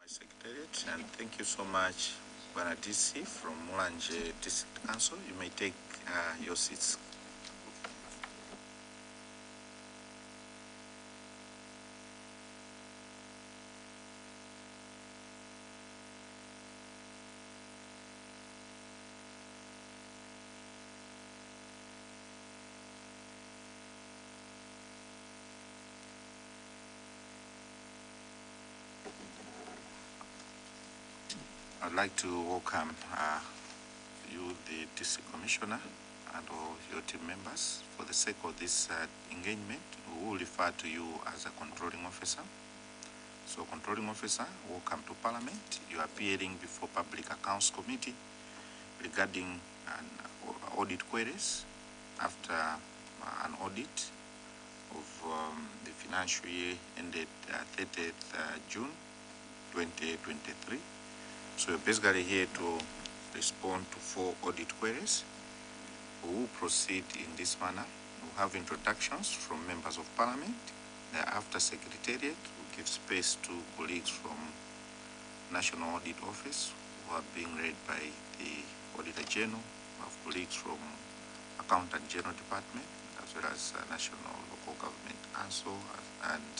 Secretariat, and thank you so much, Banadisi from Mulanje District Council. You may take your seats. I'd like to welcome you, the District Commissioner, and all your team members. For the sake of this engagement, we will refer to you as a controlling officer. So, controlling officer, welcome to Parliament. You are appearing before Public Accounts Committee regarding audit queries after an audit of the financial year ended 30th June 2023. So you're basically here to respond to 4 audit queries. We will proceed in this manner. We'll have introductions from members of Parliament. Thereafter, Secretariat will give space to colleagues from National Audit Office who are being read by the Auditor General. We have colleagues from Accountant General Department, as well as National Local Government Council and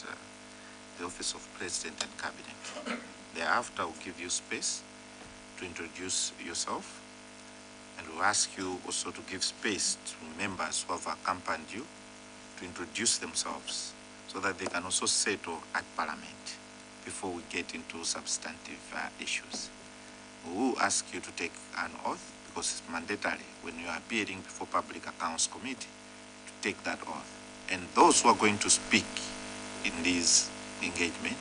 the Office of President and Cabinet. Thereafter, we'll give you space to introduce yourself, and we'll ask you also to give space to members who have accompanied you to introduce themselves so that they can also settle at Parliament before we get into substantive issues. We will ask you to take an oath because it's mandatory when you are appearing before Public Accounts Committee to take that oath. And those who are going to speak in this engagement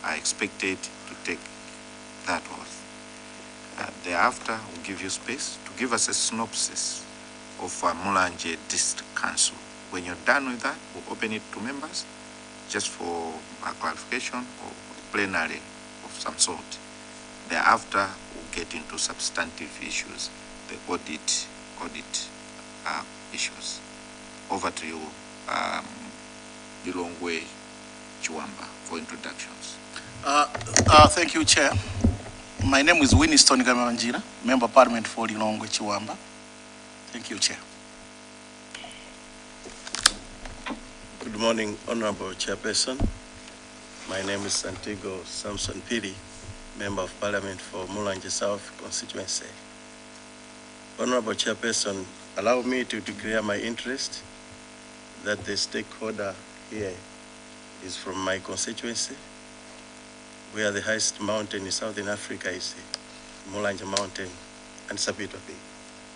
are expected to take that oath. Thereafter, we'll give you space to give us a synopsis of Mulanje District Council. When you're done with that, we'll open it to members just for a clarification or plenary of some sort. Thereafter, we'll get into substantive issues, the audit issues. Over to you, Ilongwe Chiwamba, for introductions. Thank you, Chair. My name is Winston Gamanjira, Member of Parliament for Ilongwe Chiwamba. Thank you, Chair. Good morning, Honorable Chairperson. My name is Santiago Samson Piri, Member of Parliament for Mulanje South constituency. Honorable Chairperson, allow me to declare my interest that the stakeholder here is from my constituency, where the highest mountain in Southern Africa is the Mulanje Mountain and Sabito Bay.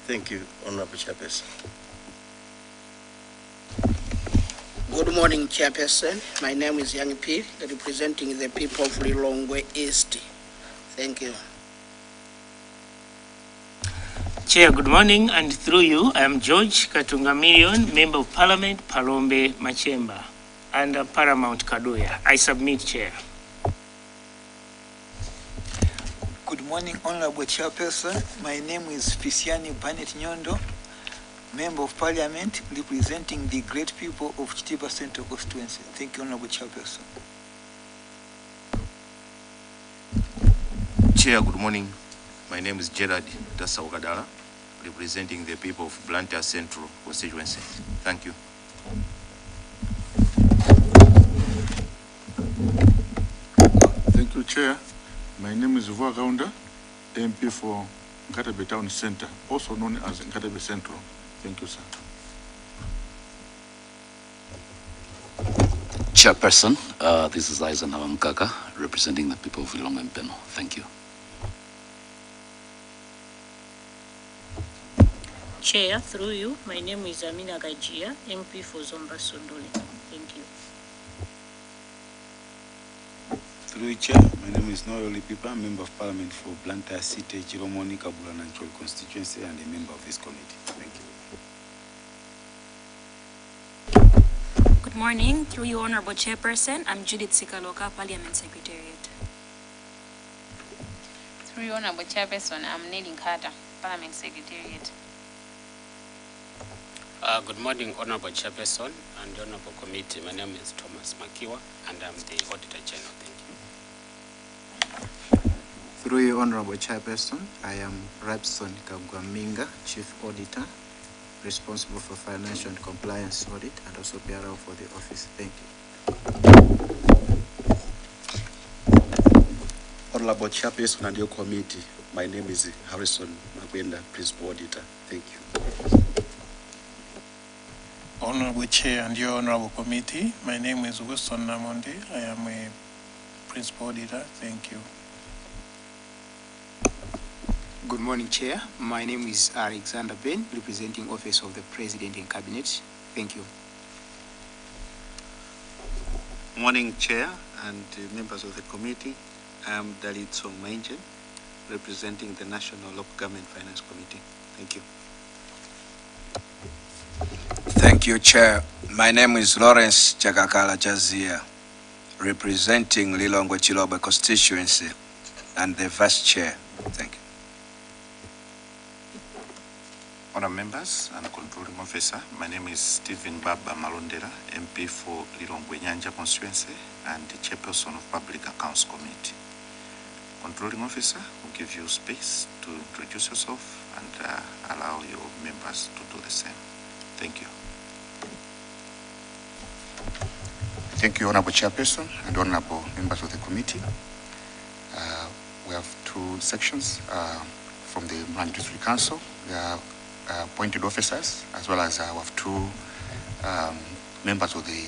Thank you, Honorable Chairperson. Good morning, Chairperson. My name is Yang P, representing the people of Lilongwe East. Thank you. Chair, good morning, and through you, I am George Katunga Million, Member of Parliament, Palombe Machemba, and Paramount Kaduya. I submit, Chair. Good morning, Honorable Chairperson. My name is Fisiani Banet Nyondo, Member of Parliament, representing the great people of Chitiba Central constituency. Thank you, Honorable Chairperson. Chair, good morning. My name is Gerard Dasa Ogadala, representing the people of Blantyre Central constituency. Thank you. Thank you, Chair. My name is Vuwa Gaunda, MP for Nkatabe Town Center, also known as Nkatabe Central. Thank you, sir. Chairperson, this is Eisenhower Mkaka, representing the people of Lilongwe Mpeno. Thank you. Chair, through you, my name is Amina Gajia, MP for Zomba Sondole. Thank you. Through you, Chair, my name is Noel Pipa, Member of Parliament for Blantyre City, Chiromoni, Kabula, Nanchol constituency, and a member of this committee. Thank you. Good morning. Through you, Honorable Chairperson, I'm Judith Sikaloka, Parliament Secretariat. Through you, Honorable Chairperson, I'm Nelly Carter, Parliament Secretariat. Good morning, Honorable Chairperson and Honorable Committee. My name is Thomas Makiwa, and I'm the Auditor General. Thank you. Through you, Honorable Chairperson, I am Rabson Kagwaminga, Chief Auditor, responsible for financial and compliance audit, and also PRO for the office. Thank you. Honorable Chairperson and your committee, my name is Harrison Magwenda, Principal Auditor. Thank you. Honorable Chair and your Honorable Committee, my name is Wilson Namonde. I am a Principal Auditor. Thank you. Good morning, Chair. My name is Alexander Ben, representing Office of the President and Cabinet. Thank you. Morning, Chair and members of the committee. I am Dalit Somanje, representing the National Local Government Finance Committee. Thank you. Thank you, Chair. My name is Lawrence Chakakala Jazia, representing Lilongwe Chiloba constituency and the Vice Chair. Thank you. Honourable members and controlling officer, my name is Stephen Baba Malondera, MP for Lilongwe Nyanja constituency and the Chairperson of Public Accounts Committee. Controlling officer will give you space to introduce yourself and allow your members to do the same. Thank you. Thank you, Honorable Chairperson and Honorable members of the committee. We have two sections from the Mulanje District Council. There are appointed officers, as well as we have two members of the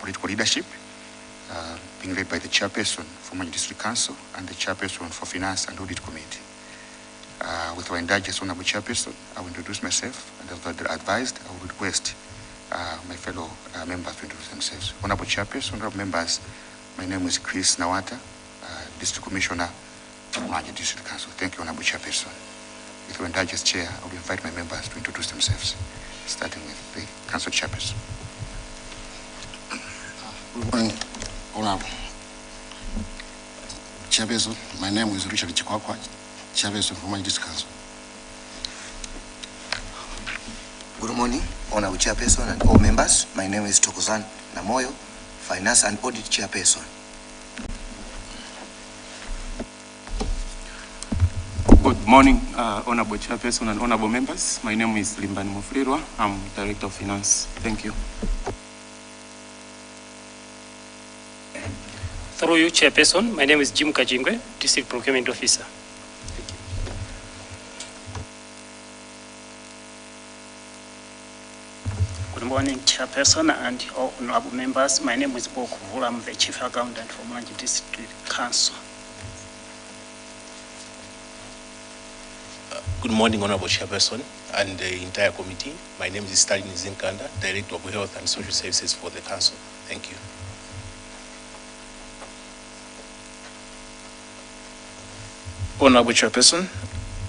political leadership, being led by the Chairperson for Mulanje District Council and the Chairperson for Finance and Audit Committee. With our indulgence, Honorable Chairperson, I will introduce myself, and as advised, I will request my fellow members to introduce themselves. Honorable Chairperson, honorable members, my name is Chris Nawata, District Commissioner, Mulanje District Council. Thank you, Honorable Chairperson. With your indulgence, Chair, I will invite my members to introduce themselves, starting with the Council Chairperson. Good morning, Honorable Chairperson. My name is Richard Chikwakwa, Chairperson for Mulanje District Council. Good morning, Honorable Chairperson and all members. My name is Tokozan Namoyo, Finance and Audit Chairperson. Good morning, Honorable Chairperson and Honorable members. My name is Limbani Mufrirwa. I'm Director of Finance. Thank you. Through you, Chairperson, my name is Jim Kajingwe, District Procurement Officer. Good morning, Chairperson and all honorable members. My name is Bo Kuvula. I'm the Chief Accountant for Mulanje District Council. Good morning, Honorable Chairperson and the entire committee. My name is Stalin Zinkanda, Director of Health and Social Services for the Council. Thank you. Honorable Chairperson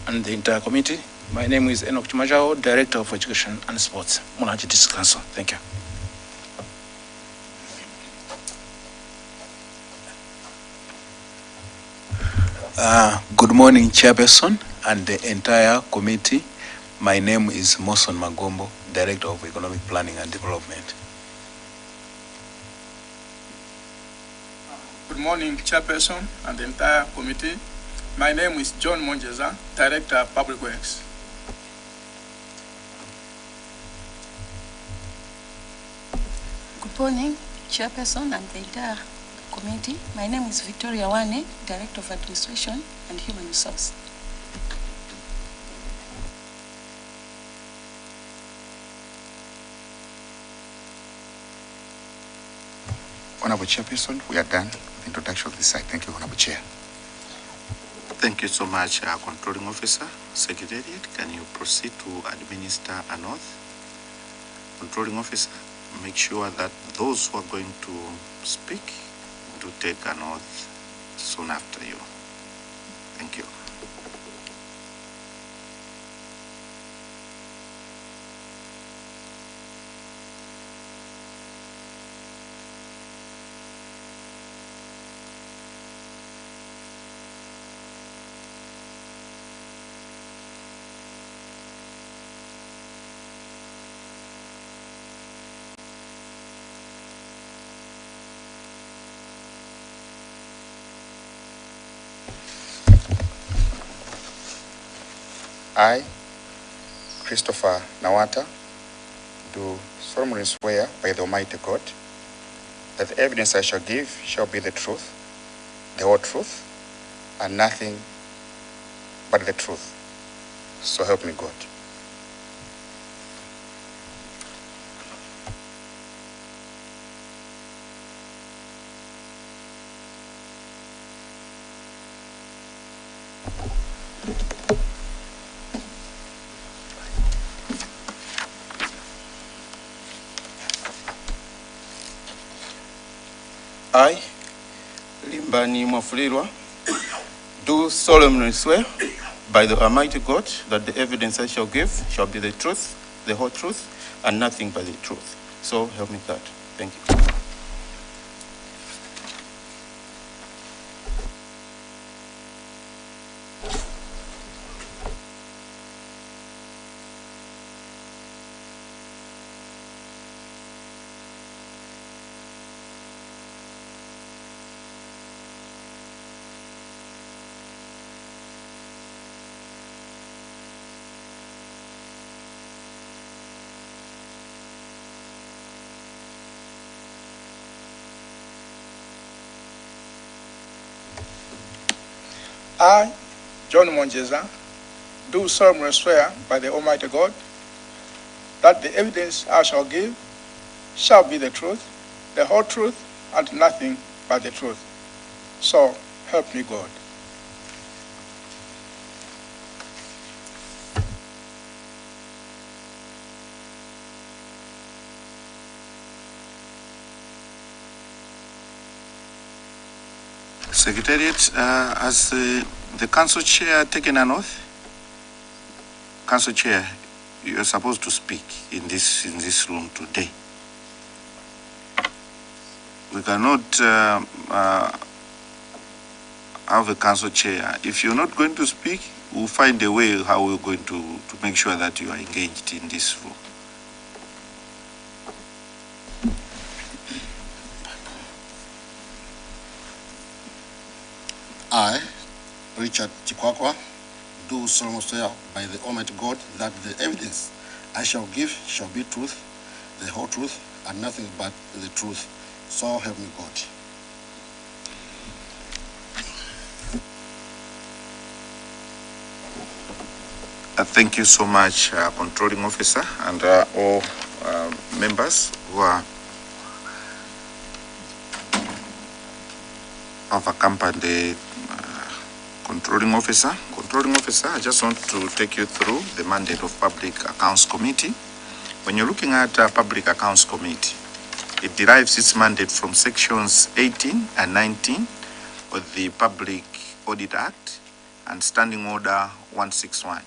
and the entire committee, my name is Enoch Chumajao, Director of Education and Sports, Mulanje District Council. Thank you. Good morning, Chairperson and the entire committee. My name is Moson Magombo, Director of Economic Planning and Development. Good morning, Chairperson and the entire committee. My name is John Monjeza, Director of Public Works. Good morning, Chairperson and the entire committee. My name is Victoria Wane, Director of Administration and Human Resource. Honorable Chairperson, we are done with the introduction of this side. Thank you, Honorable Chair. Thank you so much, Controlling Officer. Secretariat, can you proceed to administer an oath? Controlling Officer, make sure that those who are going to speak do take an oath soon after you. Thank you. I, Christopher Nawata, do solemnly swear by the Almighty God that the evidence I shall give shall be the truth, the whole truth, and nothing but the truth. So help me God. I, Limbani Mofulirwa, do solemnly swear by the Almighty God that the evidence I shall give shall be the truth, the whole truth, and nothing but the truth. So help me God. Thank you. I, John Monjeza, do solemnly swear by the Almighty God that the evidence I shall give shall be the truth, the whole truth, and nothing but the truth. So help me God. Secretariat, has the council chair taken an oath? Council chair, you are supposed to speak in this room today. We cannot have a council chair. If you're not going to speak, we'll find a way how we're going to make sure that you are engaged in this room. I, Richard Chikwakwa, do solemnly swear by the Almighty God that the evidence I shall give shall be truth, the whole truth, and nothing but the truth. So help me God. Thank you so much, controlling officer, and all members who have accompanied the controlling officer. Controlling officer, I just want to take you through the mandate of Public Accounts Committee. When you're looking at Public Accounts Committee, it derives its mandate from sections 18 and 19 of the Public Audit Act and Standing Order 161.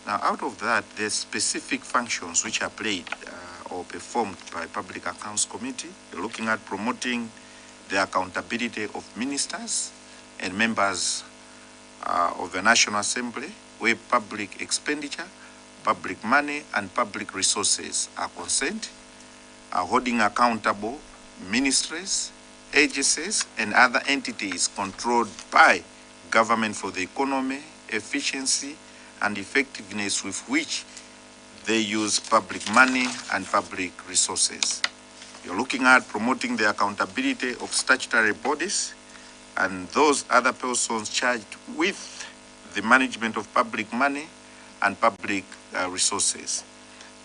Now, out of that, there's specific functions which are played or performed by Public Accounts Committee. You're looking at promoting the accountability of ministers and members of the National Assembly, where public expenditure, public money, and public resources are concerned, holding accountable ministries, agencies, and other entities controlled by government for the economy, efficiency, and effectiveness with which they use public money and public resources. You're looking at promoting the accountability of statutory bodies and those other persons charged with the management of public money and public resources.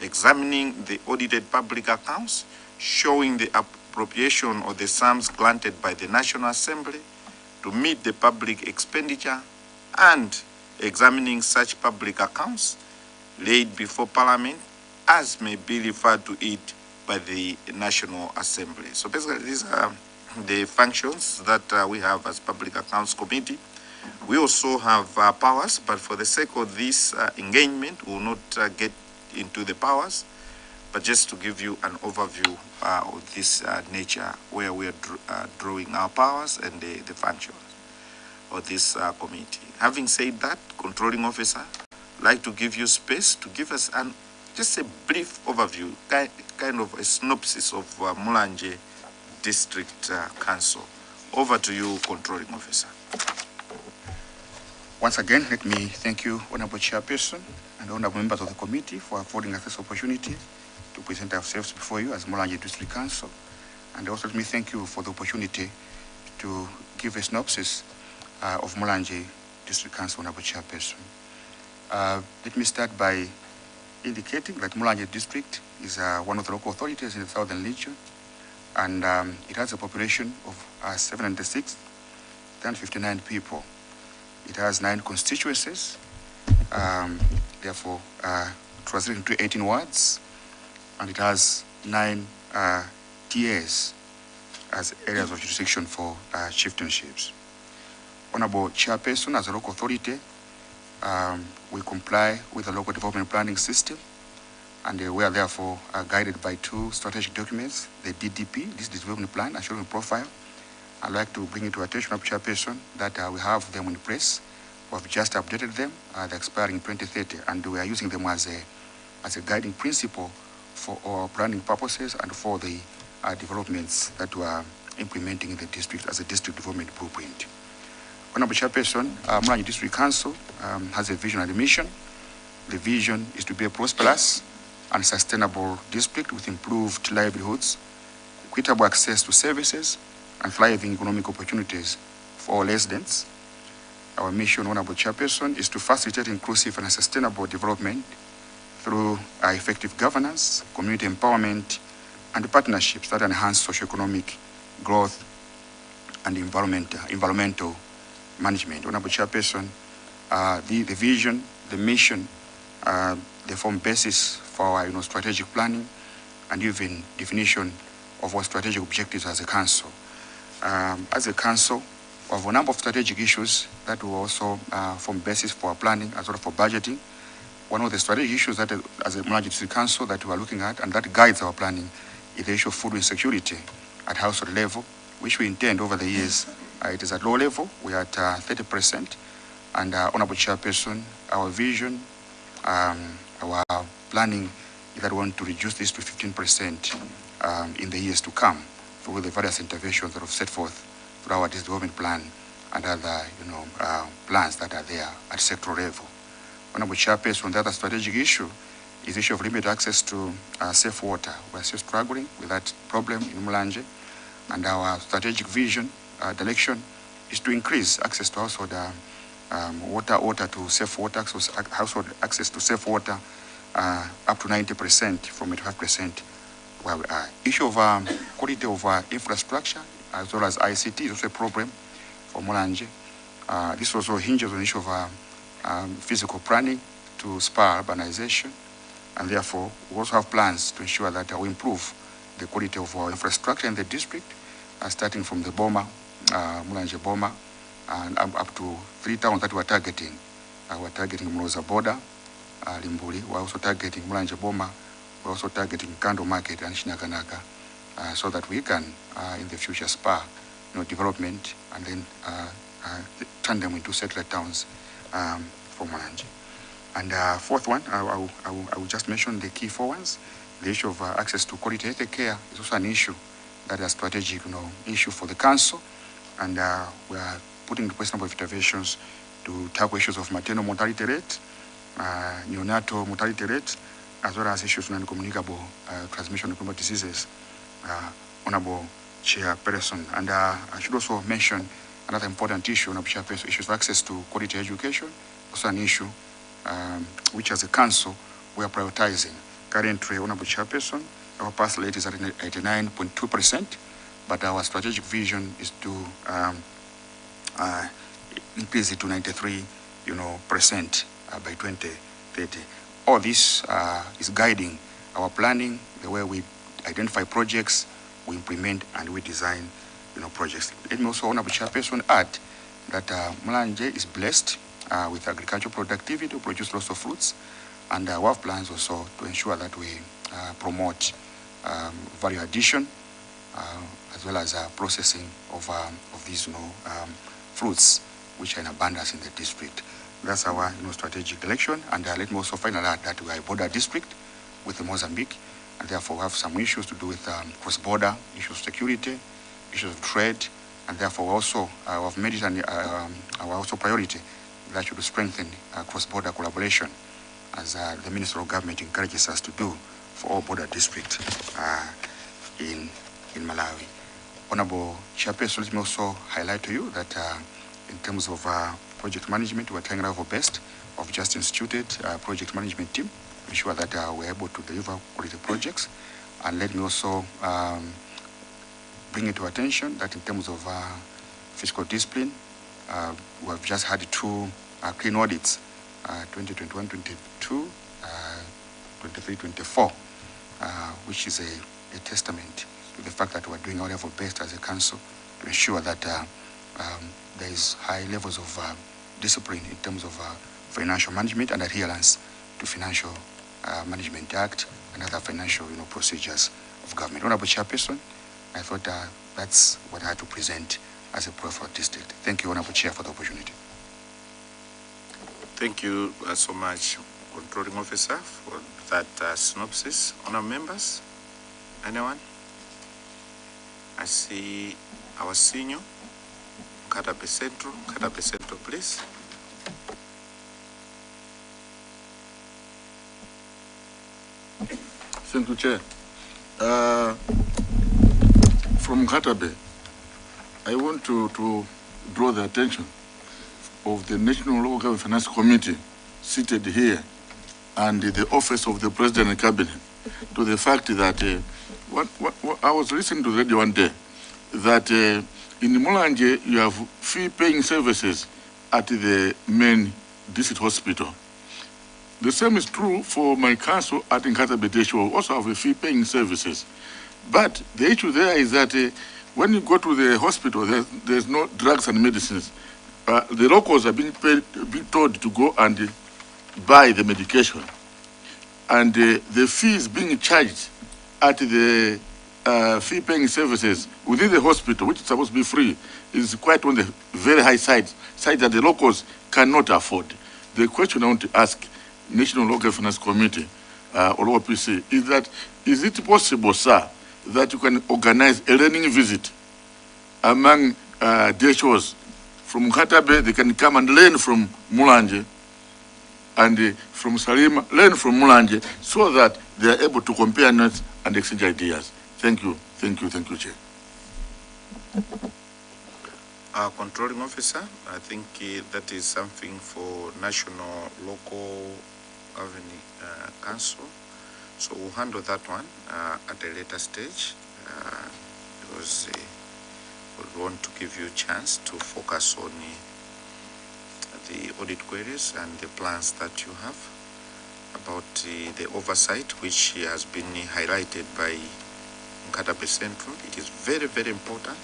Examining the audited public accounts, showing the appropriation of the sums granted by the National Assembly to meet the public expenditure, and examining such public accounts laid before Parliament as may be referred to it by the National Assembly. So basically, these are the functions that we have as Public Accounts Committee. We also have powers, but for the sake of this engagement, we will not get into the powers, but just to give you an overview of this nature, where we are drawing our powers and the functions of this committee. Having said that, controlling officer, I'd like to give you space to give us just a brief overview, kind of a synopsis of Mulanje District Council. Over to you, controlling officer. Once again, let me thank you, Honorable Chairperson and honorable members of the committee, for affording us this opportunity to present ourselves before you as Mulanje District Council. And also let me thank you for the opportunity to give a synopsis of Mulanje District Council, Honorable Chairperson. Let me start by indicating that Mulanje District is one of the local authorities in the Southern Region, and it has a population of 706,59 people. It has 9 constituencies, therefore translating to 18 wards, and it has 9 TAs as areas of jurisdiction for chieftainships. Honorable Chairperson, as a local authority, we comply with the local development planning system, and we are therefore guided by 2 strategic documents, the DDP, this development plan, and showing profile. I'd like to bring it to attention of Chairperson that we have them in place. We have just updated them, they're expiring 2030, and we are using them as a guiding principle for our planning purposes and for the developments that we are implementing in the district as a district development blueprint. Honorable Chairperson, Mulanje District Council has a vision and a mission. The vision is to be a prosperous and sustainable district with improved livelihoods, equitable access to services, and thriving economic opportunities for all residents. Our mission, Honorable Chairperson, is to facilitate inclusive and sustainable development through effective governance, community empowerment, and partnerships that enhance socio-economic growth and environmental management. Honorable Chairperson, the vision, the mission, they form basis for our strategic planning and even definition of our strategic objectives as a council. As a council, we have a number of strategic issues that will also form basis for our planning as well as for budgeting. One of the strategic issues that as a Mulanje District Council that we are looking at and that guides our planning is the issue of food insecurity at household level, which we intend over the years. It is at low level, we are at 30%. And Honorable Chairperson, our vision, our planning is that we want to reduce this to 15% in the years to come through the various interventions that have set forth through our development plan and other plans that are there at sectoral level. Honorable Chairperson, the other strategic issue is the issue of limited access to safe water. We are still struggling with that problem in Mulanje, and our strategic vision, direction, is to increase access to household water to safe water, household access to safe water up to 90% from 85% where we are. Issue of quality of infrastructure as well as ICT is also a problem for Mulanje. This also hinges on the issue of physical planning to spur urbanization, and therefore we also have plans to ensure that we improve the quality of our infrastructure in the district, starting from the Boma, Mulanje Boma, and up to 3 towns that we're targeting. We're targeting Mloza Border, Limbuli. We're also targeting Mulanje Boma. We're also targeting Kando Market and Shinakanaka, so that we can, in the future, spur development and then turn them into satellite towns for Mulanje. And fourth one, I will just mention the key 4 ones. The issue of access to quality health care is also an issue that is a strategic issue for the council, and we are putting in place a number of interventions to tackle issues of maternal mortality rate, neonatal mortality rate, as well as issues of non-communicable transmission of communicable diseases. Honorable Chairperson, and I should also mention another important issue, Honorable Chairperson, issues of access to quality education, also an issue which as a council we are prioritizing. Currently, Honorable Chairperson, our pass rate is at 89.2%, but our strategic vision is to increase it to 93%, by 2030. All this is guiding our planning, the way we identify projects, we implement, and we design, projects. Let me also, Honorable Chairperson, add that Mulanje is blessed with agricultural productivity to produce lots of fruits, and we have plans also to ensure that we promote value addition as well as processing of these fruits which are in abundance in the district. That's our strategic direction, and let me also finally add that we are a border district with Mozambique, and therefore we have some issues to do with cross-border issues of security, issues of trade, and therefore also have made it our also priority that should strengthen cross-border collaboration, as the Minister of Government encourages us to do for all border districts in Malawi. Honorable Chairperson, let me also highlight to you that in terms of project management, we're trying our best. Of just instituted project management team, ensure that we're able to deliver quality projects. And let me also bring it to attention that in terms of fiscal discipline, we have just had 2 clean audits, 2021-22, 23-24, which is a testament to the fact that we're doing our level best as a council to ensure that there is high levels of discipline in terms of financial management and adherence to Financial Management Act and other financial procedures of government. Honorable Chairperson, I thought that's what I had to present as a profile district. Thank you, Honorable Chair, for the opportunity. Thank you so much, Controlling Officer, for that synopsis. Honorable members, anyone? I see our senior, Katabe Central. Katabe Central, please. Thank you, Chair. From Katabe, I want to draw the attention of the National Local Government Finance Committee seated here and the Office of the President and Cabinet to the fact that I was listening to the radio one day that in Mulanje you have fee-paying services at the main district hospital. The same is true for my council at Nkatabe. We also have fee-paying services. But the issue there is that when you go to the hospital, there's no drugs and medicines. The locals are being told to go and buy the medication. And the fees being charged at the fee-paying services within the hospital, which is supposed to be free, is quite on the very high side that the locals cannot afford. The question I want to ask National Local Finance Committee or OPC is that, is it possible, sir, that you can organize a learning visit among DHOs from Katabe? They can come and learn from Mulanje, and from Salima, learn from Mulanje, so that they are able to compare notes and exchange ideas. Thank you, Chair. Controlling Officer, I think that is something for National Local Governing Council. So we'll handle that one at a later stage because we want to give you a chance to focus on the audit queries and the plans that you have about the oversight, which has been highlighted by Nkatabe Central. It is very, very important.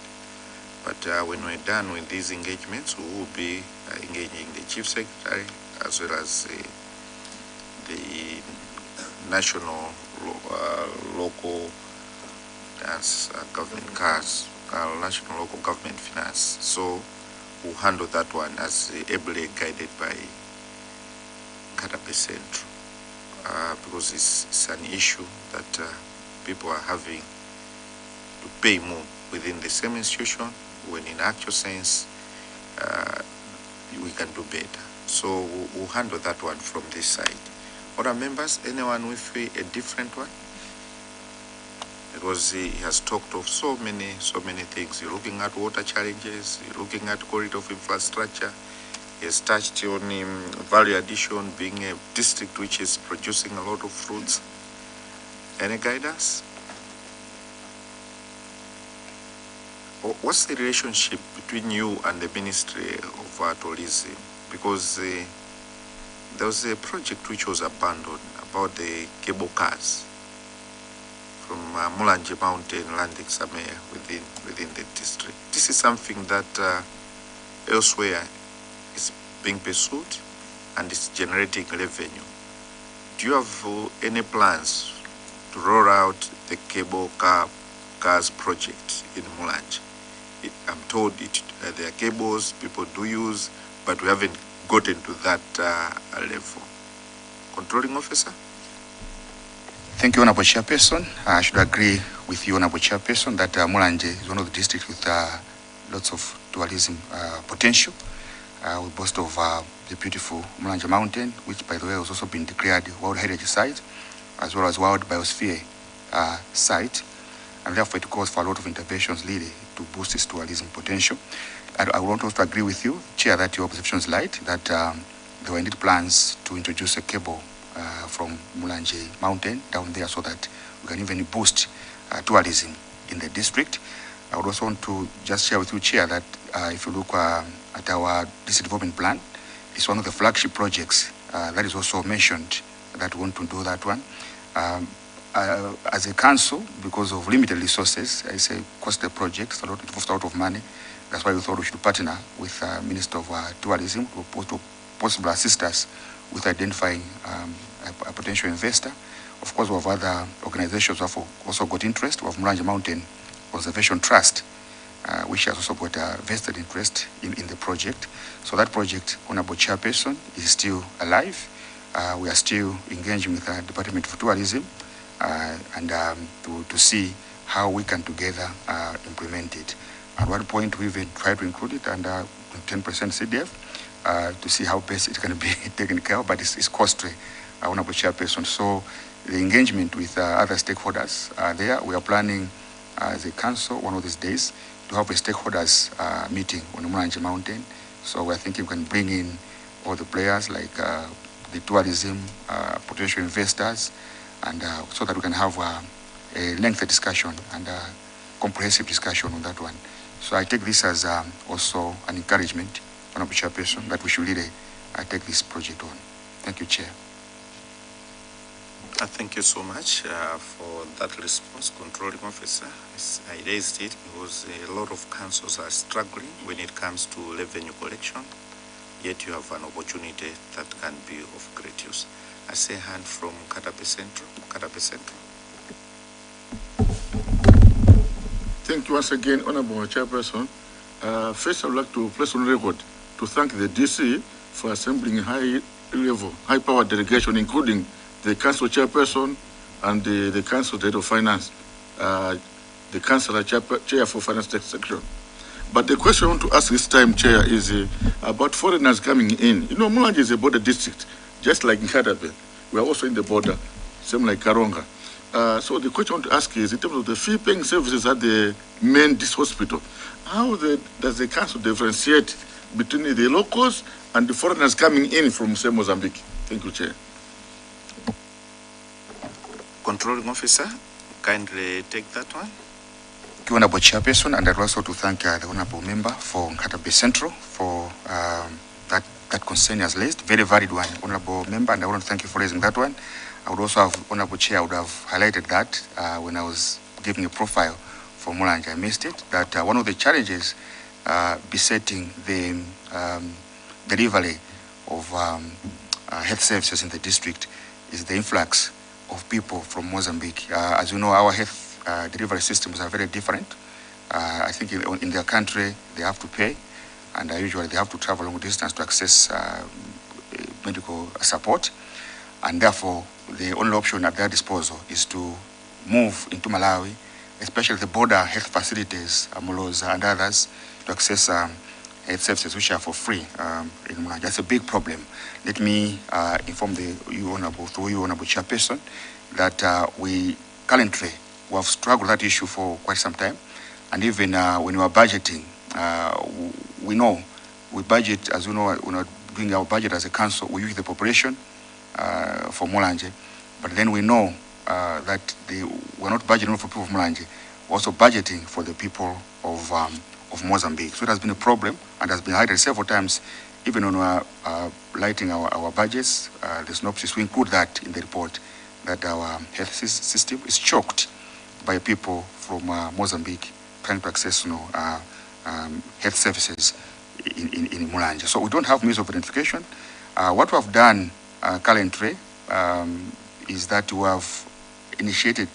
But when we're done with these engagements, we will be engaging the Chief Secretary as well as the National Local Government Cars, National Local Government Finance. So we'll handle that one as ably guided by Nkatabe Central because it's an issue that people are having to pay more within the same institution, when in actual sense we can do better. So we'll handle that one from this side. Other members, anyone with a different one? Because he has talked of so many things. You're looking at water challenges, you're looking at quality of infrastructure. He has touched on value addition, being a district which is producing a lot of fruits. Any guidance? What's the relationship between you and the Ministry of Tourism? Because there was a project which was abandoned about the cable cars from Mulanje Mountain landing somewhere within the district. This is something that elsewhere is being pursued and is generating revenue. Do you have any plans to roll out the cable cars project in Mulanje? I'm told there are cables people do use, but we haven't gotten to that level. Controlling Officer? Thank you, Honorable Chairperson. I should agree with you, Honorable Chairperson, that Mulanje is one of the districts with lots of tourism potential. we boast of the beautiful Mulanje Mountain, which by the way has also been declared World Heritage Site, as well as World Biosphere Site, and therefore it calls for a lot of interventions really to boost its tourism potential. And I want also to agree with you, Chair, that your perception is light, that there were indeed plans to introduce a cable from Mulanje Mountain down there so that we can even boost tourism in the district. I would also want to just share with you, Chair, that if you look at our district development plan, it's one of the flagship projects that is also mentioned that we want to do that one. As a council, because of limited resources, it's a costly project, so it involves a lot of money. That's why we thought we should partner with Minister of Tourism to possibly assist us with identifying a potential investor. Of course, we have other organizations who have also got interest. We have Mulanje Mountain Conservation Trust, which has also got a vested interest in the project. So that project, Honorable Chairperson, is still alive. We are still engaging with the Department of Tourism and to see how we can together implement it. At one point, we even tried to include it under 10% CDF to see how best it can be taken care of, but it's costly, Honorable Chairperson. So the engagement with other stakeholders there, we are planning as a council one of these days to have a stakeholders meeting on the Mulanje Mountain. So we're thinking we can bring in all the players like the tourism, potential investors, and so that we can have a lengthy discussion and a comprehensive discussion on that one. So I take this as also an encouragement, Honorable Chairperson, that we should really take this project on. Thank you, Chair. Thank you so much for that response, Controlling Officer. I raised it because a lot of councils are struggling when it comes to revenue collection, yet you have an opportunity that can be of great use. I see a hand from Katape Central. Katape Central. Thank you once again, Honorable Chairperson. First, I would like to place on record to thank the DC for assembling a high-level, high-power delegation, including the Council Chairperson and the Council Head of Finance, the Councillor Chair for Finance Section. But the question I want to ask this time, Chair, is about foreigners coming in. You know, Mulanje is a border district, just like Nkatabe. We are also in the border, same like Karonga. So the question I want to ask is, in terms of the fee-paying services at the main hospital, how does the council differentiate between the locals and the foreigners coming in from, say, Mozambique? Thank you, Chair. Controlling Officer, kindly take that one. Thank you, Honorable Chairperson, and I'd also to thank the Honorable Member for Nkatabe Central for that concern has raised. Very valid one, Honorable Member, and I want to thank you for raising that one. I would also have, Honorable Chair, I would have highlighted that when I was giving a profile for Mulanje. I missed it, that one of the challenges besetting the delivery of health services in the district is the influx of people from Mozambique. As you know, our health delivery systems are very different. I think in their country, they have to pay, and usually they have to travel long distance to access medical support. And therefore, the only option at their disposal is to move into Malawi, especially the border health facilities, Muloza and others, to access health services which are for free in Mulanje. That's a big problem. Let me inform you, Honorable Chairperson, that we currently have struggled with that issue for quite some time. And even when we are budgeting, we know we budget, as you know, when we're doing our budget as a council, we use the population for Mulanje, but then we know that we're not budgeting for people of Mulanje, we're also budgeting for the people of Mozambique. So it has been a problem and has been highlighted several times, even when we're lighting our budgets, the synopsis, we include that in the report, that our health system is choked by people from Mozambique trying to access health services in Mulanje. So we don't have means of identification. What we have done currently is that we have initiated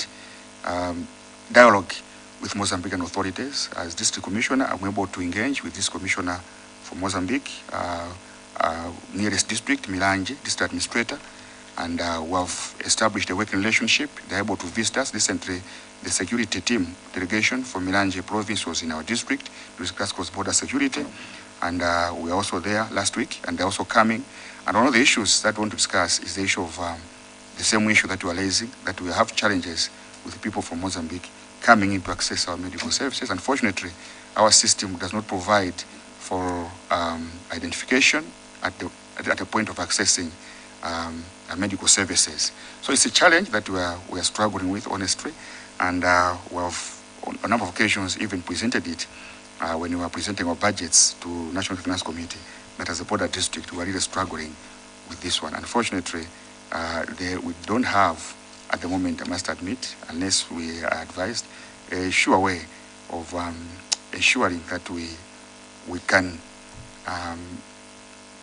dialogue with Mozambican authorities. As District Commissioner, I'm able to engage with this Commissioner for Mozambique, nearest district, Mulanje, District Administrator, and we have established a working relationship. They're able to visit us. Recently, the security team delegation from Mulanje province was in our district to discuss cross-border security, and we were also there last week, and they're also coming. And one of the issues that we want to discuss is the issue of the same issue that we are raising, that we have challenges with people from Mozambique coming in to access our medical services. Unfortunately, our system does not provide for identification at the point of accessing medical services. So it's a challenge that we are struggling with, honestly, and we have on a number of occasions even presented it when we were presenting our budgets to National Finance Committee, that as a border district we are really struggling with this one. Unfortunately, we don't have at the moment, I must admit, unless we are advised, a sure way of ensuring that we can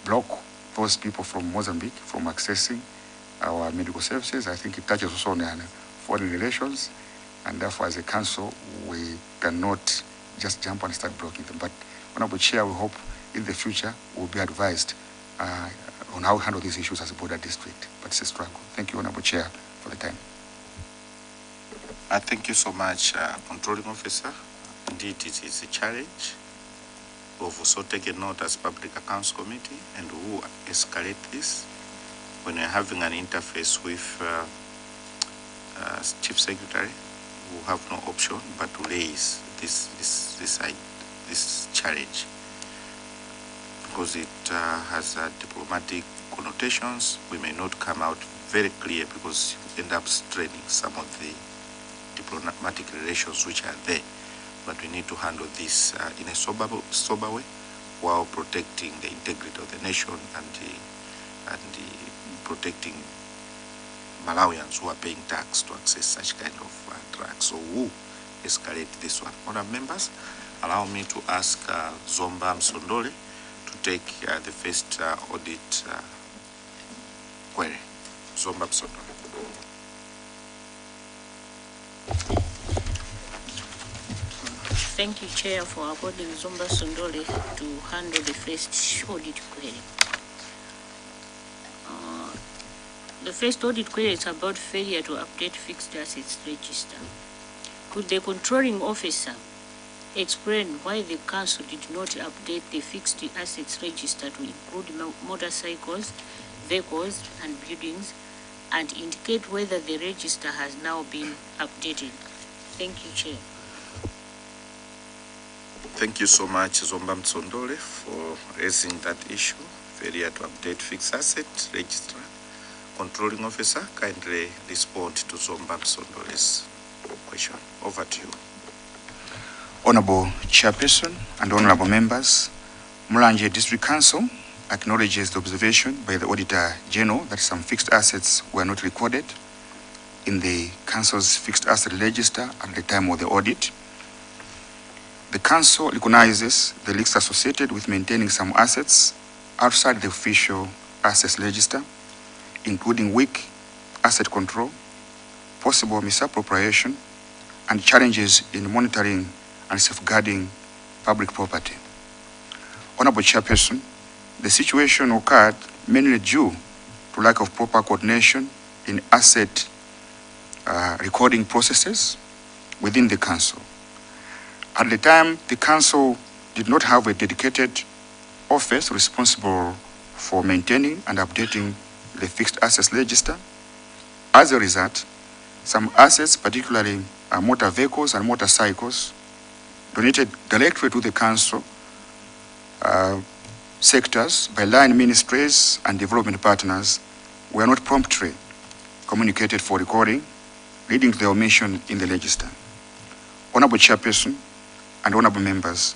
block those people from Mozambique from accessing our medical services. I think it touches also on foreign relations, and therefore as a council we cannot just jump and start blocking them. But Honorable Chair, we hope in the future we'll be advised on how to handle these issues as a border district. But it's a struggle. Thank you, Honorable Chair, for the time. Thank you so much, Controlling Officer. Indeed, it is a challenge. We've also taken note as Public Accounts Committee, and we will escalate this when we're having an interface with Chief Secretary. We will have no option but to raise this challenge, because it has diplomatic connotations. We may not come out very clear because you end up straining some of the diplomatic relations which are there. But we need to handle this in a sober way, while protecting the integrity of the nation and protecting Malawians who are paying tax to access such kind of drugs. So we'll escalate this one. Honourable members, allow me to ask Zomba Msondole to take the first audit query. Zomba Msondole. Thank you, Chair, for according Zomba Sondole to handle the first audit query. The first audit query is about failure to update fixed assets register. Could the controlling officer explain why the council did not update the fixed assets register to include motorcycles, vehicles, and buildings, and indicate whether the register has now been updated? Thank you, Chair. Thank you so much, Zomba Msondole, for raising that issue, failure to update fixed asset register. Controlling Officer, kindly respond to Zomba Msondole's question. Over to you. Honorable Chairperson and honorable members, Mulanje District Council acknowledges the observation by the Auditor General that some fixed assets were not recorded in the Council's fixed asset register at the time of the audit. The Council recognizes the risks associated with maintaining some assets outside the official assets register, including weak asset control, possible misappropriation, and challenges in monitoring and safeguarding public property. Honorable Chairperson, the situation occurred mainly due to lack of proper coordination in asset recording processes within the Council. At the time, the Council did not have a dedicated office responsible for maintaining and updating the fixed assets register. As a result, some assets, particularly motor vehicles and motorcycles, donated directly to the Council sectors by line ministries and development partners, were not promptly communicated for recording, leading to their omission in the register. Honorable Chairperson and honorable members,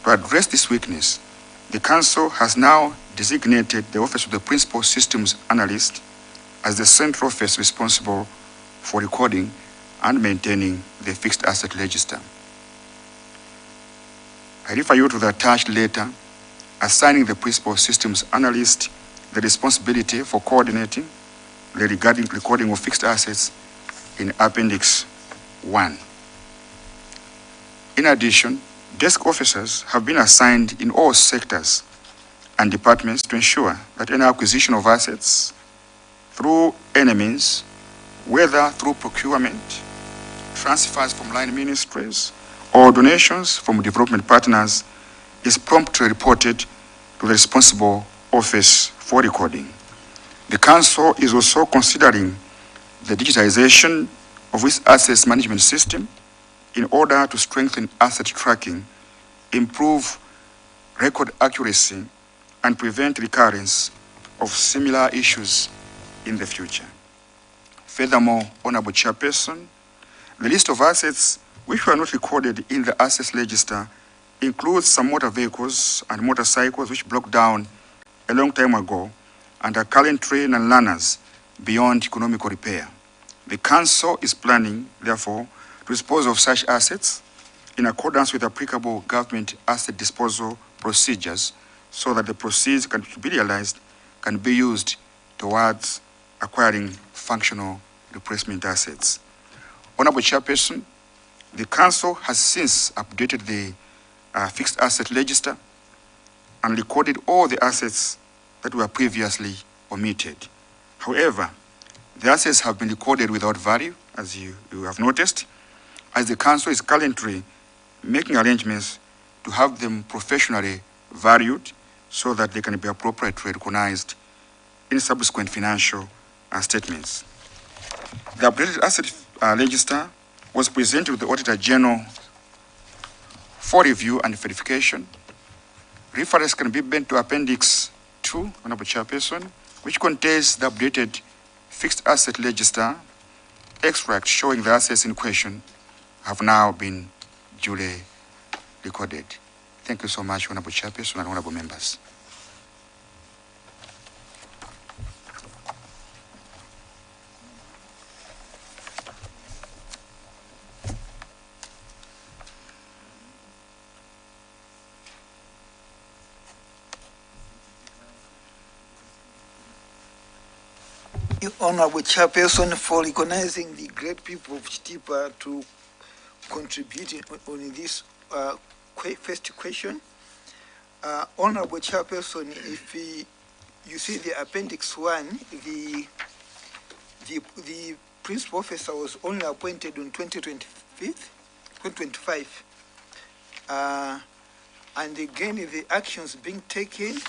to address this weakness, the Council has now designated the Office of the Principal Systems Analyst as the central office responsible for recording and maintaining the fixed asset register. I refer you to the attached letter assigning the Principal Systems Analyst the responsibility for coordinating the recording of fixed assets in Appendix 1. In addition, desk officers have been assigned in all sectors and departments to ensure that any acquisition of assets through any means, whether through procurement, transfers from line ministries, or donations from development partners, is promptly reported to the responsible office for recording. The Council is also considering the digitization of its assets management system in order to strengthen asset tracking, improve record accuracy, and prevent recurrence of similar issues in the future. Furthermore, Honorable Chairperson, the list of assets which were not recorded in the assets register includes some motor vehicles and motorcycles which broke down a long time ago and are currently non-runners beyond economical repair. The Council is planning, therefore, to dispose of such assets in accordance with applicable government asset disposal procedures so that the proceeds can be realized can be used towards acquiring functional replacement assets. Honorable Chairperson, the Council has since updated the fixed asset register and recorded all the assets that were previously omitted. However, the assets have been recorded without value, as you have noticed, as the Council is currently making arrangements to have them professionally valued so that they can be appropriately recognized in subsequent financial statements. The updated asset register was presented to the Auditor General for review and verification. Reference can be made to Appendix 2, Honorable Chairperson, which contains the updated fixed asset register extract showing the assets in question have now been duly recorded. Thank you so much, Honorable Chairperson and Honorable Members. Honorable Chairperson, for recognizing the great people of Chitipa to contribute on this first question. Honorable Chairperson, if you see the Appendix 1, the principal officer was only appointed on 2025. And again, the actions being taken,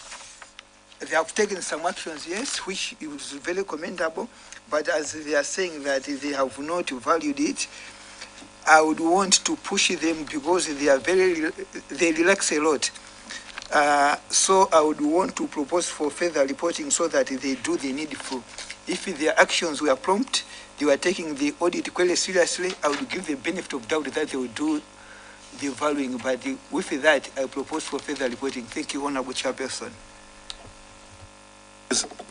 they have taken some actions, yes, which is very commendable, but as they are saying that they have not valued it, I would want to push them because they relax a lot. So I would want to propose for further reporting so that they do the needful. If their actions were prompt, they were taking the audit query seriously, I would give the benefit of doubt that they would do the valuing, but with that, I propose for further reporting. Thank you, Honorable Chairperson.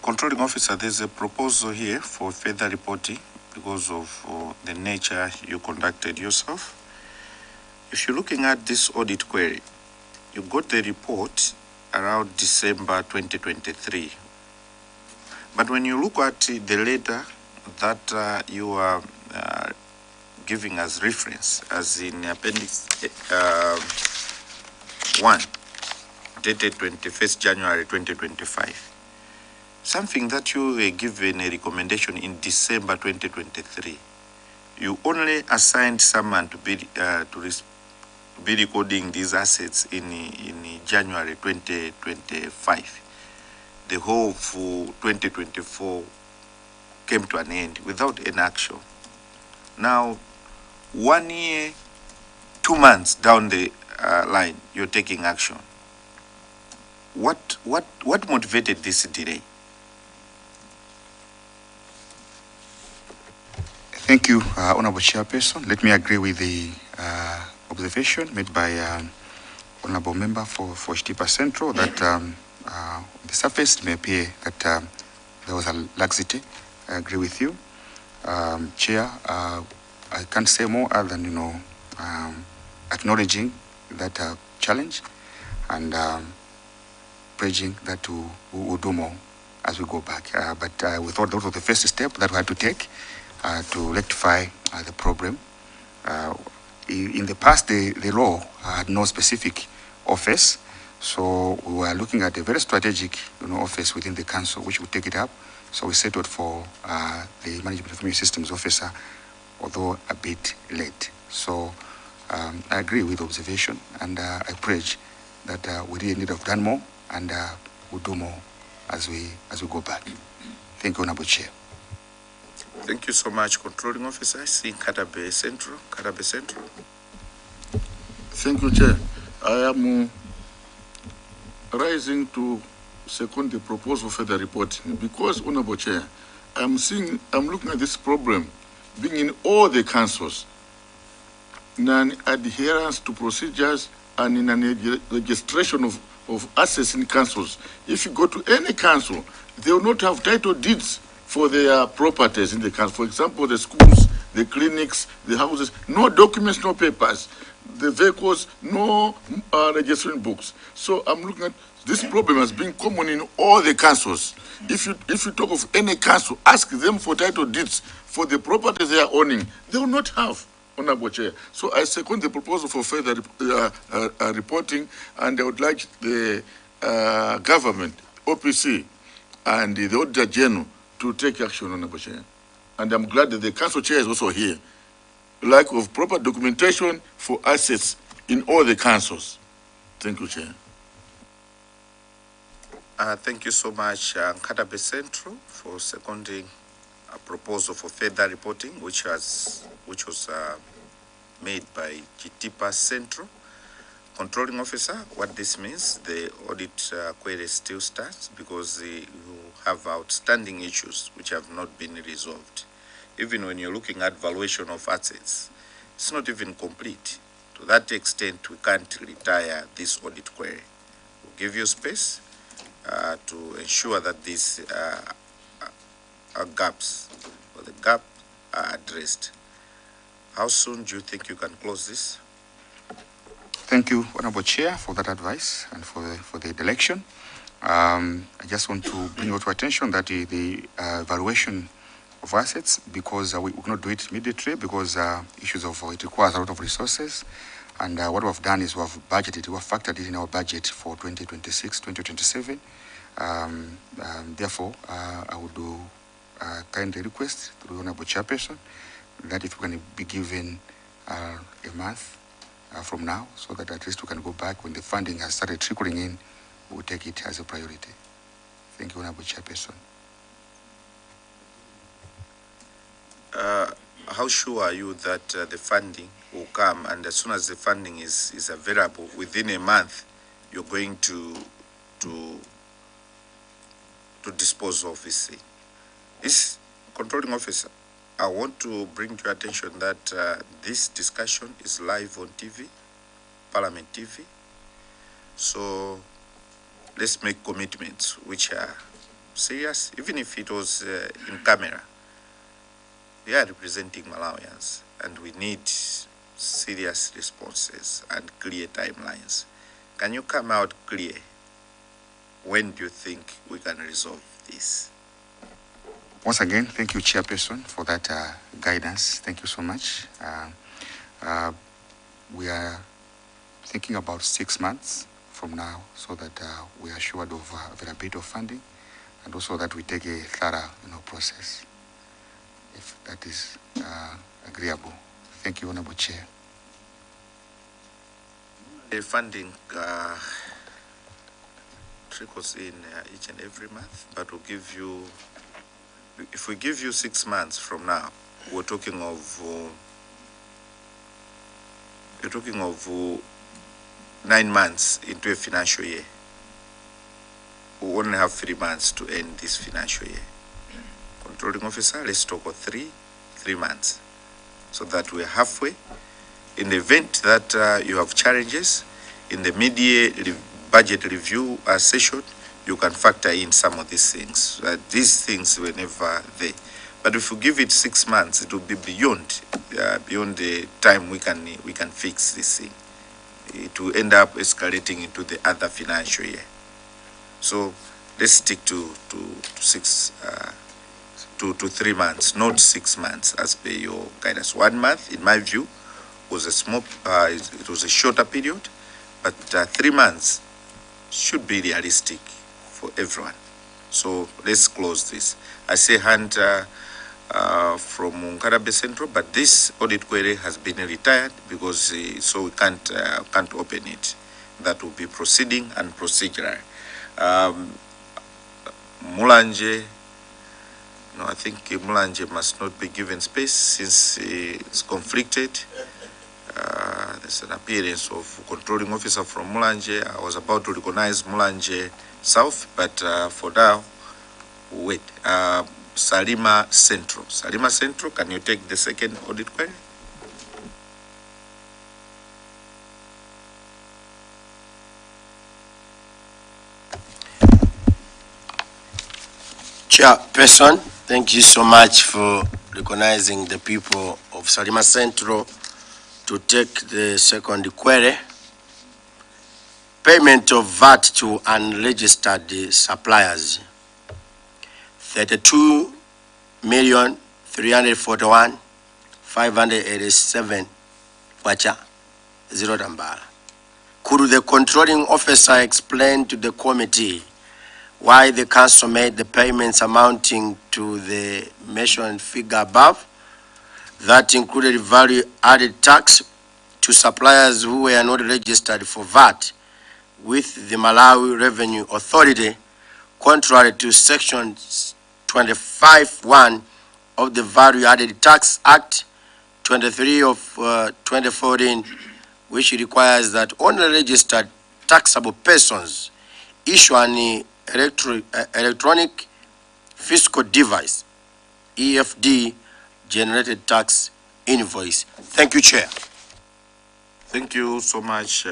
Controlling Officer, there's a proposal here for further reporting because of the nature you conducted yourself. If you're looking at this audit query, you got the report around December 2023. But when you look at the letter that you are giving as reference, as in Appendix 1, dated 21st January 2025, something that you were given a recommendation in December 2023, you only assigned someone to be recording these assets in January 2025. The whole of 2024 came to an end without any action. Now, 1 year, 2 months down the line, you're taking action. What motivated this delay? Thank you, Honorable Chairperson. Let me agree with the observation made by Honorable Member for Chitipa Central that on the surface it may appear that there was a laxity. I agree with you. Chair, I can't say more other than, acknowledging that challenge and pledging that we will do more as we go back. But we thought that was the first step that we had to take to rectify the problem. In the past, the law had no specific office, so we were looking at a very strategic office within the council which would take it up. So we settled for the Management Information Systems Officer, although a bit late. So I agree with the observation, and I pledge that we really need to have done more, and we'll do more as we go back. Thank you, Honorable Chair. Thank you so much, Controlling Officer. I see Katabe Central. Katabe Central. Thank you, Chair. I am rising to second the proposal for the report because, Honorable Chair, I'm looking at this problem being in all the councils, non-adherence to procedures and in an registration of assets in councils. If you go to any council, they will not have title deeds for their properties in the council. For example, the schools, the clinics, the houses, no documents, no papers. The vehicles, no registration books. So I'm looking at this problem as being common in all the councils. If you talk of any council, ask them for title deeds for the properties they are owning. They will not have, Honorable Chair. So I second the proposal for further reporting, and I would like the government, OPC, and the Auditor General to take action, Honorable Chair. And I'm glad that the council chair is also here. Lack of proper documentation for assets in all the councils. Thank you, Chair. Thank you so much, Katabe Central, for seconding a proposal for further reporting, which was made by GTPA Central. Controlling Officer, what this means, the audit query still starts because you have outstanding issues which have not been resolved. Even when you're looking at valuation of assets, it's not even complete. To that extent, we can't retire this audit query. We'll give you space to ensure that these gaps, or the gap, are addressed. How soon do you think you can close this? Thank you, Honorable Chair, for that advice and for the direction. I just want to bring your attention that the valuation of assets, because we cannot do it immediately because issues of it requires a lot of resources. And what we've done is we've budgeted, we've factored it in our budget for 2026, 2027. Therefore, I would do kindly request to the Honorable Chairperson that if we can be given a month from now, so that at least we can go back when the funding has started trickling in, we'll take it as a priority. Thank you, Honorable Chairperson. How sure are you that the funding will come, and as soon as the funding is available, within a month, you're going to dispose of this thing? This Controlling Officer, I want to bring to your attention that this discussion is live on TV, Parliament TV. So let's make commitments which are serious, even if it was in camera. We are representing Malawians, and we need serious responses and clear timelines. Can you come out clear? When do you think we can resolve this? Once again, thank you, Chairperson, for that guidance. Thank you so much. We are thinking about 6 months from now, so that we are assured of availability of funding, and also that we take a thorough process, if that is agreeable. Thank you, Honorable Chair. The funding trickles in each and every month, but we'll give you, if we give you 6 months from now, we're talking of 9 months into a financial year. We only have 3 months to end this financial year. Controlling Officer, let's talk of 3 months, so that we're halfway. In the event that you have challenges in the mid-year budget review session, you can factor in some of these things. These things were never there. But if we give it 6 months, it will be beyond the time we can fix this thing. It will end up escalating into the other financial year. So let's stick to 3 months, not 6 months, as per your guidance. 1 month, in my view, was a small. It was a shorter period, but 3 months should be realistic for everyone. So let's close this. I say hand from Nkarabe Central, but this audit query has been retired because so we can't open it. that will be proceeding and procedural. Mulanje, no, I think Mulanje must not be given space since it's conflicted. There's an appearance of controlling officer from Mulanje. I was about to recognize Mulanje South, but for now, wait. Salima Central. Salima Central, can you take the second audit query? Chairperson, thank you so much for recognizing the people of Salima Central to take the second query. Payment of VAT to unregistered suppliers. 32,341,587 kwacha 0 tambala. Could the controlling officer explain to the committee why the council made the payments amounting to the mentioned figure above, that included value-added tax to suppliers who were not registered for VAT with the Malawi Revenue Authority, contrary to Section 25(1) of the Value-Added Tax Act 23 of 2014, which requires that only registered taxable persons issue an electronic fiscal device, EFD, generated tax invoice. Thank you, Chair. Thank you so much,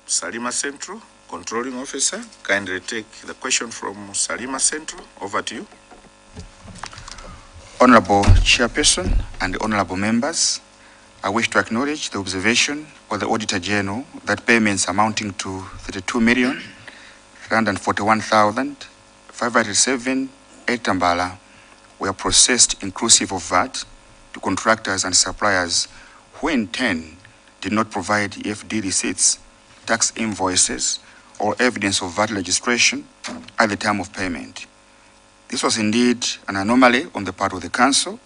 Salima Central, Controlling Officer. Kindly take the question from Salima Central. Over to you. Honorable Chairperson and honorable members, I wish to acknowledge the observation of the Auditor General that payments amounting to 32,341,587 tambala were processed inclusive of VAT to contractors and suppliers who in turn did not provide EFD receipts, tax invoices, or evidence of VAT registration at the time of payment. This was indeed an anomaly on the part of the Council,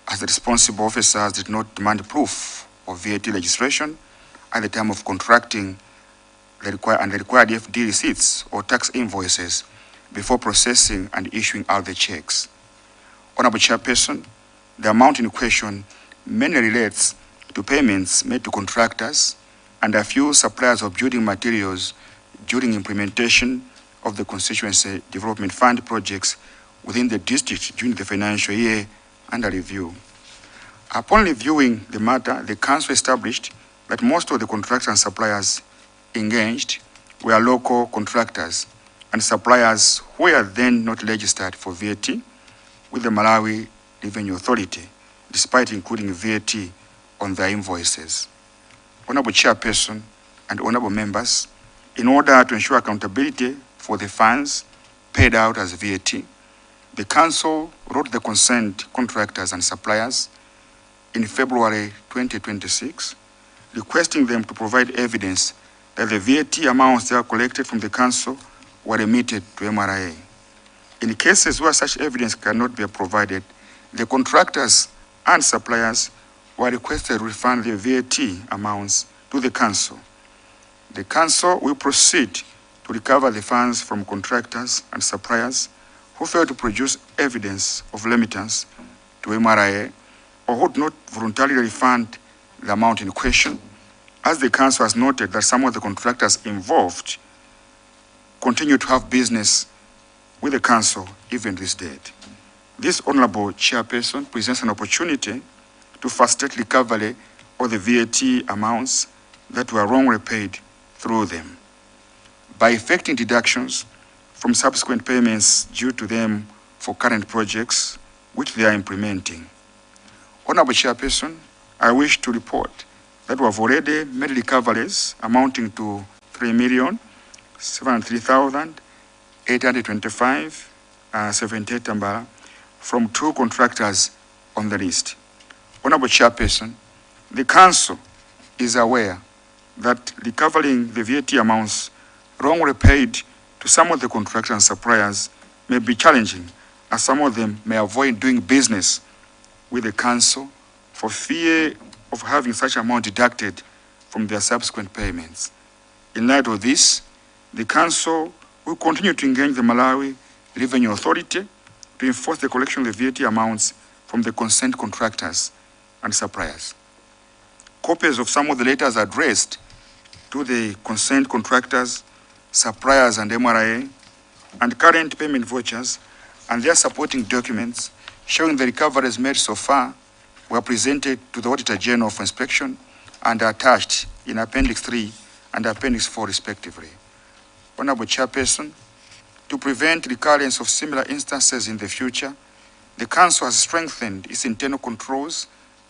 as the responsible officers did not demand proof of VAT registration at the time of contracting the required EFD receipts or tax invoices before processing and issuing out the checks. Honorable Chairperson, the amount in question mainly relates to payments made to contractors and a few suppliers of building materials during implementation of the Constituency Development Fund projects within the district during the financial year under review. Upon reviewing the matter, the Council established that most of the contractors and suppliers engaged were local contractors and suppliers who were then not registered for VAT with the Malawi Revenue Authority, despite including VAT on their invoices. Honorable Chairperson and honorable members, in order to ensure accountability for the funds paid out as VAT, the Council wrote the concerned contractors and suppliers in February 2026, requesting them to provide evidence that the VAT amounts they are collected from the Council were remitted to MRA. In cases where such evidence cannot be provided, the contractors and suppliers were requested to refund the VAT amounts to the Council. The Council will proceed to recover the funds from contractors and suppliers who failed to produce evidence of remittance to MRA or who did not voluntarily refund the amount in question, as the Council has noted that some of the contractors involved continue to have business with the Council even this date. This Honorable Chairperson presents an opportunity to facilitate recovery of the VAT amounts that were wrongly paid through them, by effecting deductions from subsequent payments due to them for current projects which they are implementing. Honorable Chairperson, I wish to report that we have already made recoveries amounting to 3,703,825.78 tambala from 2 contractors on the list. Honorable Chairperson, the Council is aware that recovering the VAT amounts wrongly paid to some of the contractors and suppliers may be challenging, as some of them may avoid doing business with the Council for fear of having such amount deducted from their subsequent payments. In light of this, the Council will continue to engage the Malawi Revenue Authority to enforce the collection of the VAT amounts from the concerned contractors and suppliers. Copies of some of the letters addressed to the concerned contractors, suppliers and MRA, and current payment vouchers and their supporting documents showing the recoveries made so far were presented to the Auditor General for inspection and are attached in Appendix 3 and Appendix 4 respectively. Honorable Chairperson, to prevent recurrence of similar instances in the future, the Council has strengthened its internal controls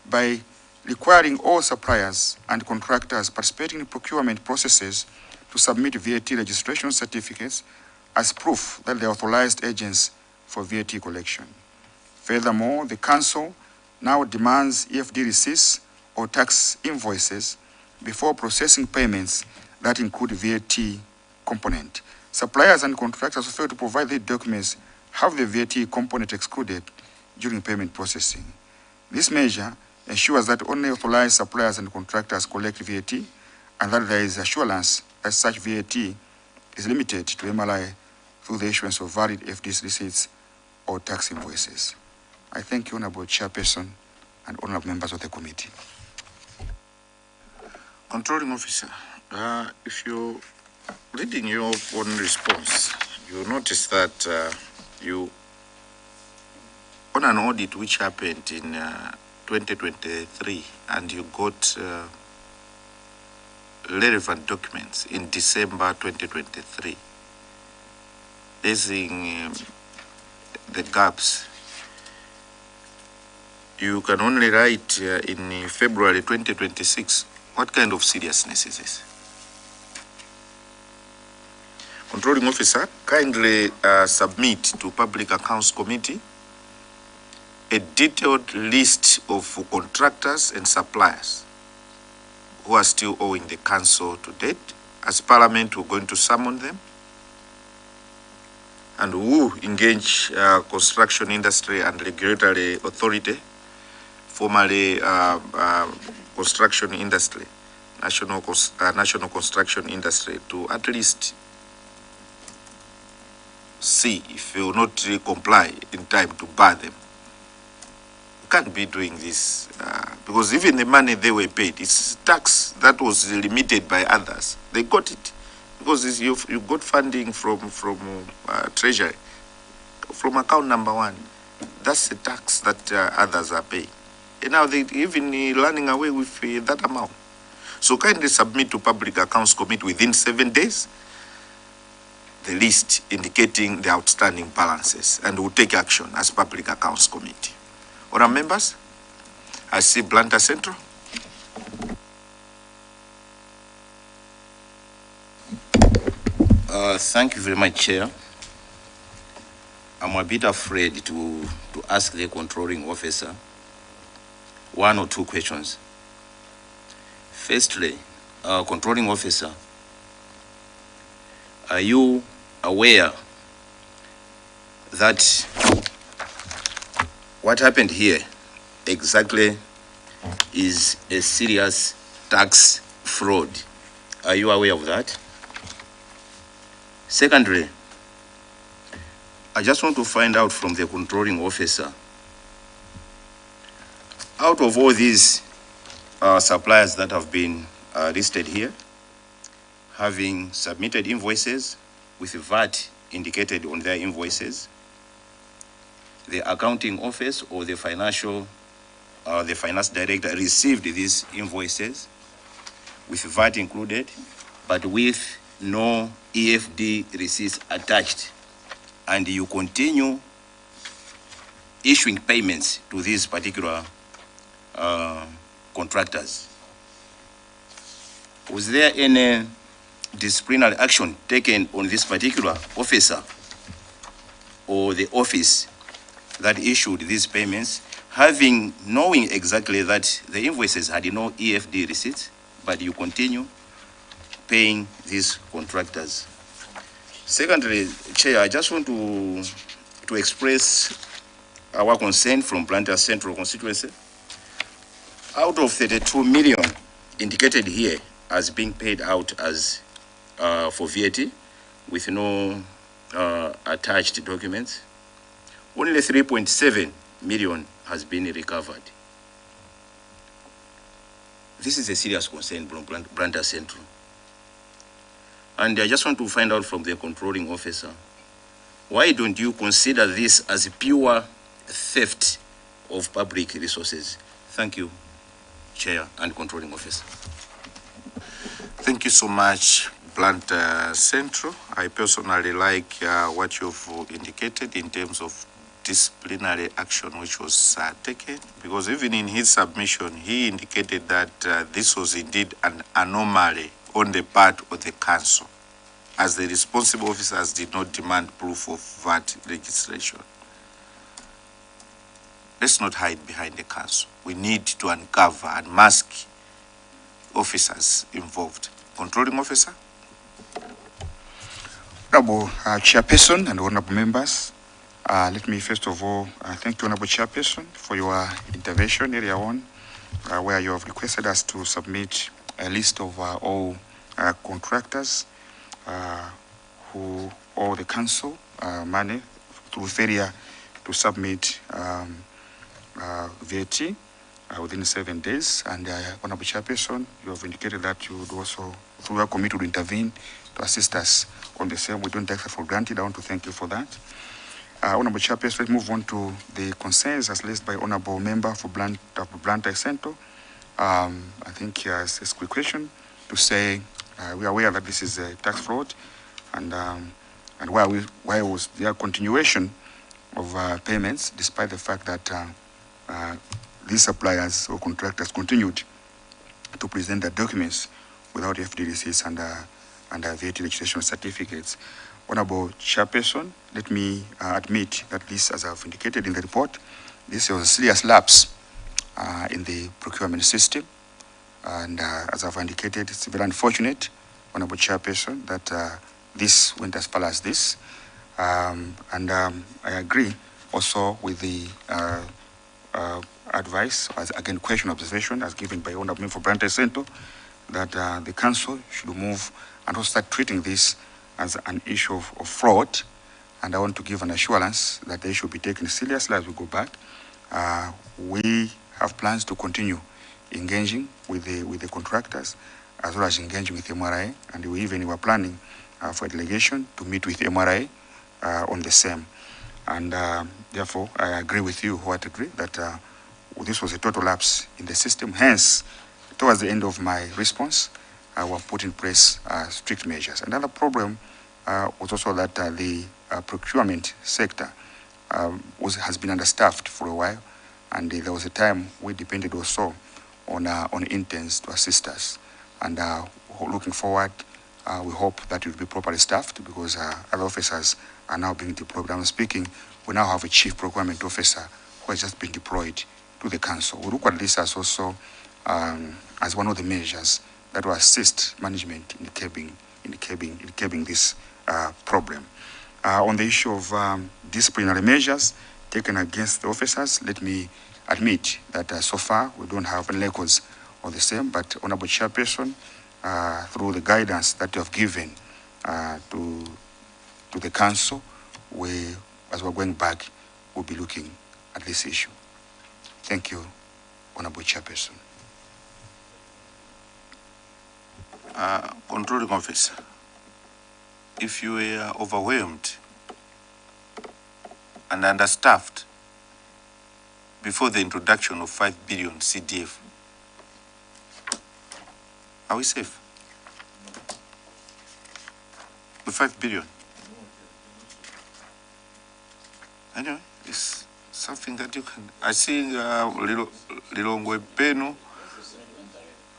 by requiring all suppliers and contractors participating in procurement processes to submit VAT registration certificates as proof that they are authorized agents for VAT collection. Furthermore, the Council now demands EFD receipts or tax invoices before processing payments that include VAT component. Suppliers and contractors who fail to provide the documents have the VAT component excluded during payment processing. This measure ensures that only authorized suppliers and contractors collect VAT and that there is assurance that such VAT is limited to MLI through the issuance of valid FD receipts or tax invoices. I thank you, Honorable Chairperson and honorable members of the committee. Controlling Officer, if you're reading your own response, you notice that you, on an audit which happened in 2023, and you got relevant documents in December 2023, raising the gaps. You can only write in February 2026. What kind of seriousness is this? Controlling Officer, kindly submit to Public Accounts Committee a detailed list of contractors and suppliers who are still owing the Council to date. As Parliament, we're going to summon them, and who engage construction industry and regulatory authority, formerly construction industry, national construction industry, to at least see if you will not comply in time to bar them. You can't be doing this because even the money they were paid, it's tax that was limited by others. They got it because you got funding from Treasury, from account number 1. That's the tax that others are paying. And now they even running away with that amount. So kindly submit to Public Accounts Committee within 7 days the list indicating the outstanding balances, and we'll take action as Public Accounts Committee. Honourable members, I see Blantyre Central. Thank you very much, Chair. I'm a bit afraid to ask the controlling officer 1 or 2 questions. Firstly, controlling officer, are you aware that what happened here exactly is a serious tax fraud? Are you aware of that? Secondly, I just want to find out from the controlling officer, out of all these suppliers that have been listed here, having submitted invoices with VAT indicated on their invoices, the accounting office or the finance director received these invoices with VAT included, but with no EFD receipts attached, and you continue issuing payments to these particular contractors. Was there any disciplinary action taken on this particular officer or the office that issued these payments, knowing exactly that the invoices had no EFD receipts, but you continue paying these contractors? Secondly, Chair, I just want to express our concern from Blantyre Central constituency. Out of 32 million indicated here as being paid out as for VAT with no attached documents. Only 3.7 million has been recovered. This is a serious concern from Blantyre Central. And I just want to find out from the controlling officer, why don't you consider this as a pure theft of public resources? Thank you, Chair and Controlling Officer. Thank you so much, Blantyre Central. I personally like what you've indicated in terms of disciplinary action which was taken, because even in his submission, he indicated that this was indeed an anomaly on the part of the council, as the responsible officers did not demand proof of VAT registration. Let's not hide behind the council. We need to uncover and mask officers involved. Controlling officer? Honorable Chairperson and honorable members, let me first of all thank you, Honorable Chairperson, for your intervention earlier on, where you have requested us to submit a list of all contractors who owe the council money through failure to submit VAT within 7 days. And Honorable Chairperson, you have indicated that you would also, through your committee, would intervene to assist us on the same. We don't take that for granted. I want to thank you for that. Honorable Chairperson, let's move on to the concerns as raised by Honorable Member for Blantyre Central. I think he has a quick question to say we are aware that this is a tax fraud, and why was there continuation of payments despite the fact that these suppliers or contractors continued to present their documents without FD receipts and VAT registration certificates. Honorable Chairperson, let me admit that this, as I've indicated in the report, this was a serious lapse in the procurement system. And as I've indicated, it's very unfortunate, Honorable Chairperson, that this went as far as this. I agree also with the advice, as again, question observation as given by Honorable Member for Blantyre Central, that the council should move and also start treating this as an issue of fraud. And I want to give an assurance that they should be taken seriously as we go back. We have plans to continue engaging with the contractors as well as engaging with MRA, and we even were planning for a delegation to meet with MRA on the same. And therefore, I agree with you wholeheartedly that this was a total lapse in the system. Hence, towards the end of my response, I will put in place strict measures. Another problem was also that the procurement sector has been understaffed for a while, and there was a time we depended also on interns to assist us. And looking forward, we hope that it will be properly staffed, because other officers are now being deployed. I'm speaking, we now have a chief procurement officer who has just been deployed to the council. We look at this as also as one of the measures that will assist management in curbing this problem. On the issue of disciplinary measures taken against the officers, let me admit that so far we don't have any records of the same, but Honorable Chairperson, through the guidance that you have given to the council, as we're going back, we'll be looking at this issue. Thank you, Honorable Chairperson. Controlling officer, if you were overwhelmed and understaffed before the introduction of 5 billion CDF, are we safe? With 5 billion? Anyway, it's something that you can. I see Lilongwe Penu.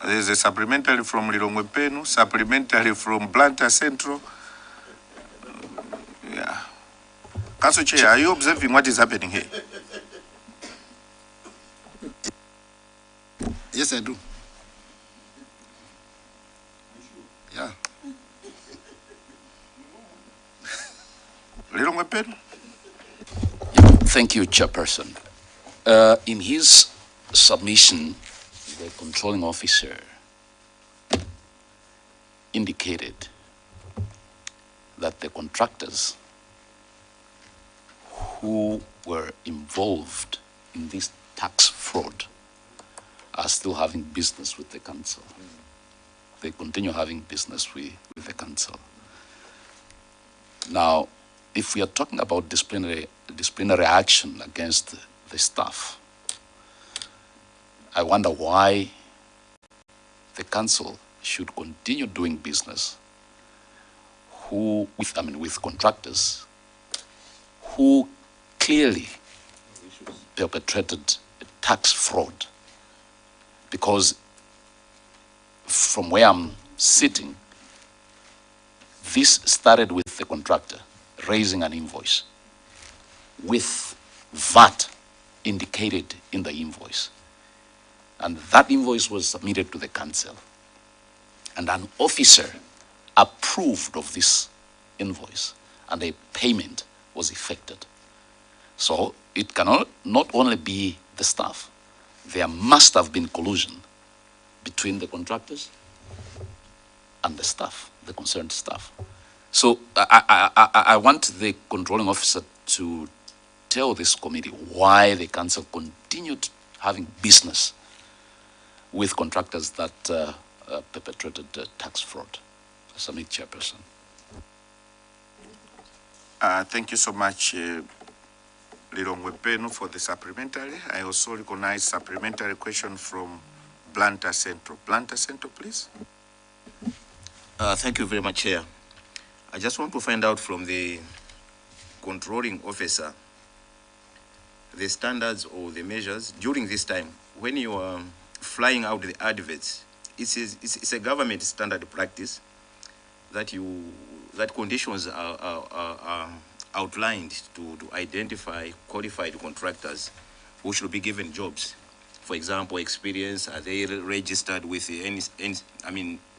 There's a supplementary from Lilongwe Penu, supplementary from Blantyre Central. Yeah. Council Chair, are you observing what is happening here? Yes, I do. Yeah. Lilongwe Penu? Thank you, Chairperson. In his submission, the controlling officer indicated that the contractors who were involved in this tax fraud are still having business with the council. They continue having business with the council. Now, if we are talking about disciplinary action against the staff, I wonder why the council should continue doing business with contractors who clearly perpetrated tax fraud. Because from where I'm sitting, this started with the contractor raising an invoice with VAT indicated in the invoice. And that invoice was submitted to the council. And an officer approved of this invoice, and a payment was effected. So it cannot not only be the staff. There must have been collusion between the contractors and the staff, the concerned staff. So I want the controlling officer to tell this committee why the council continued having business with contractors that perpetrated tax fraud. Submit, Chairperson. Thank you so much, Lilongwe Peno, for the supplementary. I also recognize supplementary question from Blantyre Central. Blantyre Central, please. Thank you very much, Chair. I just want to find out from the controlling officer the standards or the measures during this time when you are flying out the adverts. It's a government standard practice that conditions are outlined to identify qualified contractors who should be given jobs. For example, experience, are they registered with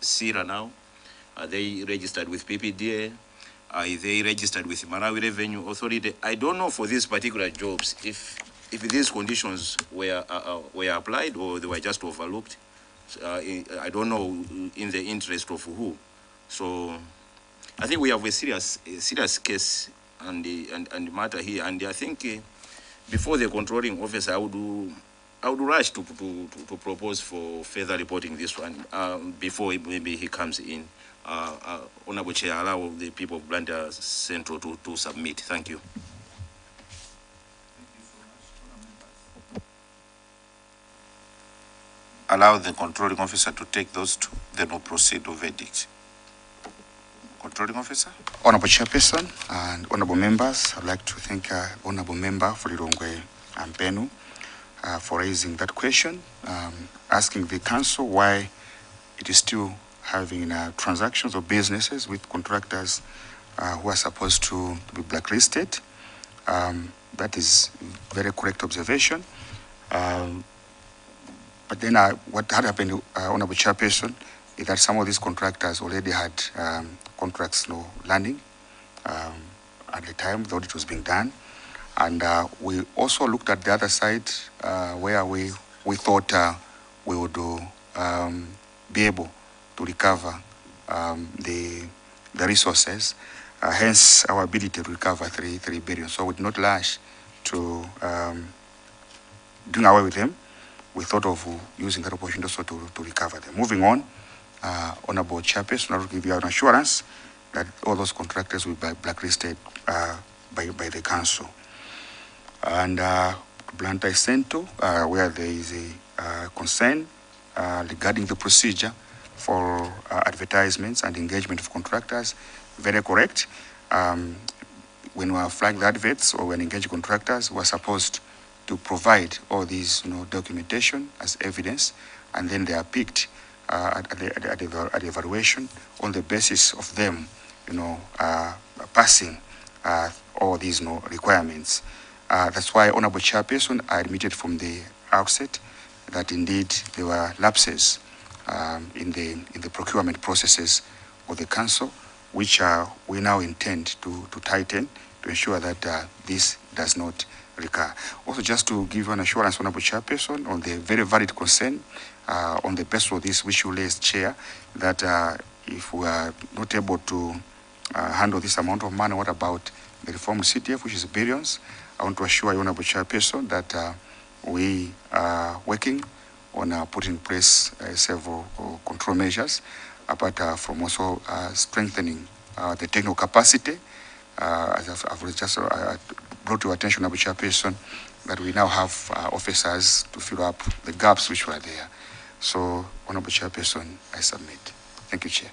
CIRA now? Are they registered with PPDA? Are they registered with Malawi Revenue Authority? I don't know for these particular jobs if these conditions were applied or they were just overlooked. I don't know in the interest of who. So I think we have a serious case and matter here. And I think before the controlling officer, I would rush to propose for further reporting this one before maybe he comes in. Honorable Chair, allow the people of Blantyre Central to submit. Thank you. Allow the controlling officer to take those two, then we'll proceed to verdict. Controlling officer. Honorable Chairperson and honorable members, I'd like to thank honorable member for Lilongwe Peno for raising that question, asking the council why it is still having transactions or businesses with contractors who are supposed to be blacklisted. That is very correct observation. But then what had happened, Honorable Chairperson, is that some of these contractors already had contracts landing at the time the audit was being done. And we also looked at the other side where we thought we would be able to recover the resources, hence our ability to recover 3 billion. So we did not rush to doing away with them. We thought of using that opportunity also to recover them. Moving on, Honorable Chairperson, I will give you an assurance that all those contractors will be blacklisted by the council. And Blantyre Central, where there is a concern regarding the procedure for advertisements and engagement of contractors, very correct. When we are flying the adverts or when engaging contractors, we are supposed to provide all these documentation as evidence, and then they are picked at the evaluation on the basis of them passing all these requirements. That's why, Honorable Chairperson, I admitted from the outset that indeed there were lapses in the procurement processes of the council, which we now intend to tighten to ensure that this does not recur. Also, just to give you an assurance, Honorable Chairperson, on the very valid concern on the basis of this, which you raised, Chair, that if we are not able to handle this amount of money. What about the reformed CTF, which is billions? I want to assure you, Honorable Chairperson, that we are working on putting in place several control measures, apart from also strengthening the technical capacity. As I've just brought to your attention, Honorable Chairperson, that we now have officers to fill up the gaps which were there. So, Honorable Chairperson, I submit. Thank you, Chair.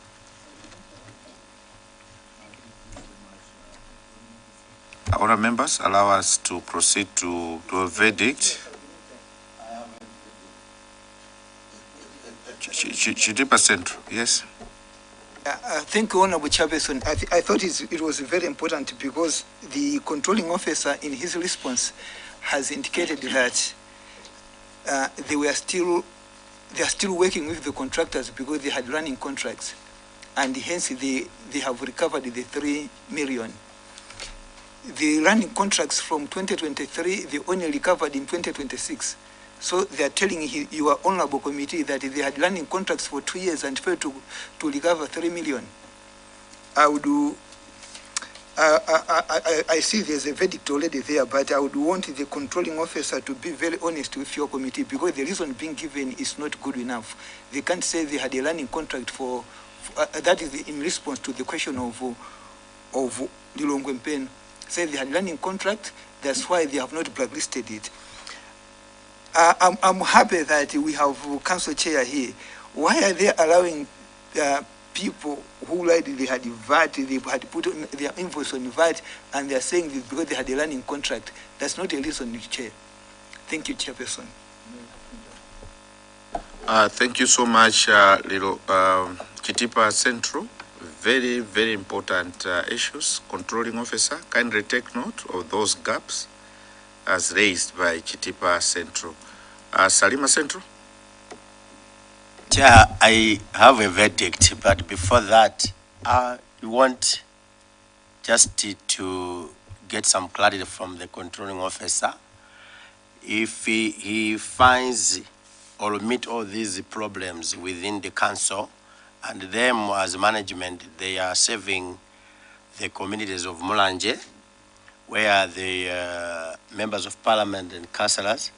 Honourable members, allow us to proceed to a verdict. Chitipa Central, yes. Thank you, Honorable Chairperson. I thought it was very important because the controlling officer in his response has indicated that they are still working with the contractors because they had running contracts, and hence they have recovered the 3 million. The running contracts from 2023, they only recovered in 2026. So they are telling your honorable committee that they had running contracts for 2 years and failed to recover 3 million. I see there's a verdict already there, but I would want the controlling officer to be very honest with your committee because the reason being given is not good enough. They can't say they had a running contract for that is in response to the question of Lilongwe. Say they had running contract, that's why they have not blacklisted it. I'm happy that we have council chair here. Why are they allowing people who lied they had VAT, they had put on their invoice on VAT, and they are saying this because they had a running contract? That's not a reason, Chair. Thank you, Chairperson. Thank you so much, Chitipa Central. Very, very important issues. Controlling officer, kindly take note of those gaps as raised by Chitipa Central. Salima Central. Chair, I have a verdict, but before that, I want just to get some clarity from the controlling officer. If he finds or meet all these problems within the council, and them as management, they are serving the communities of Mulanje, where the members of parliament and councillors,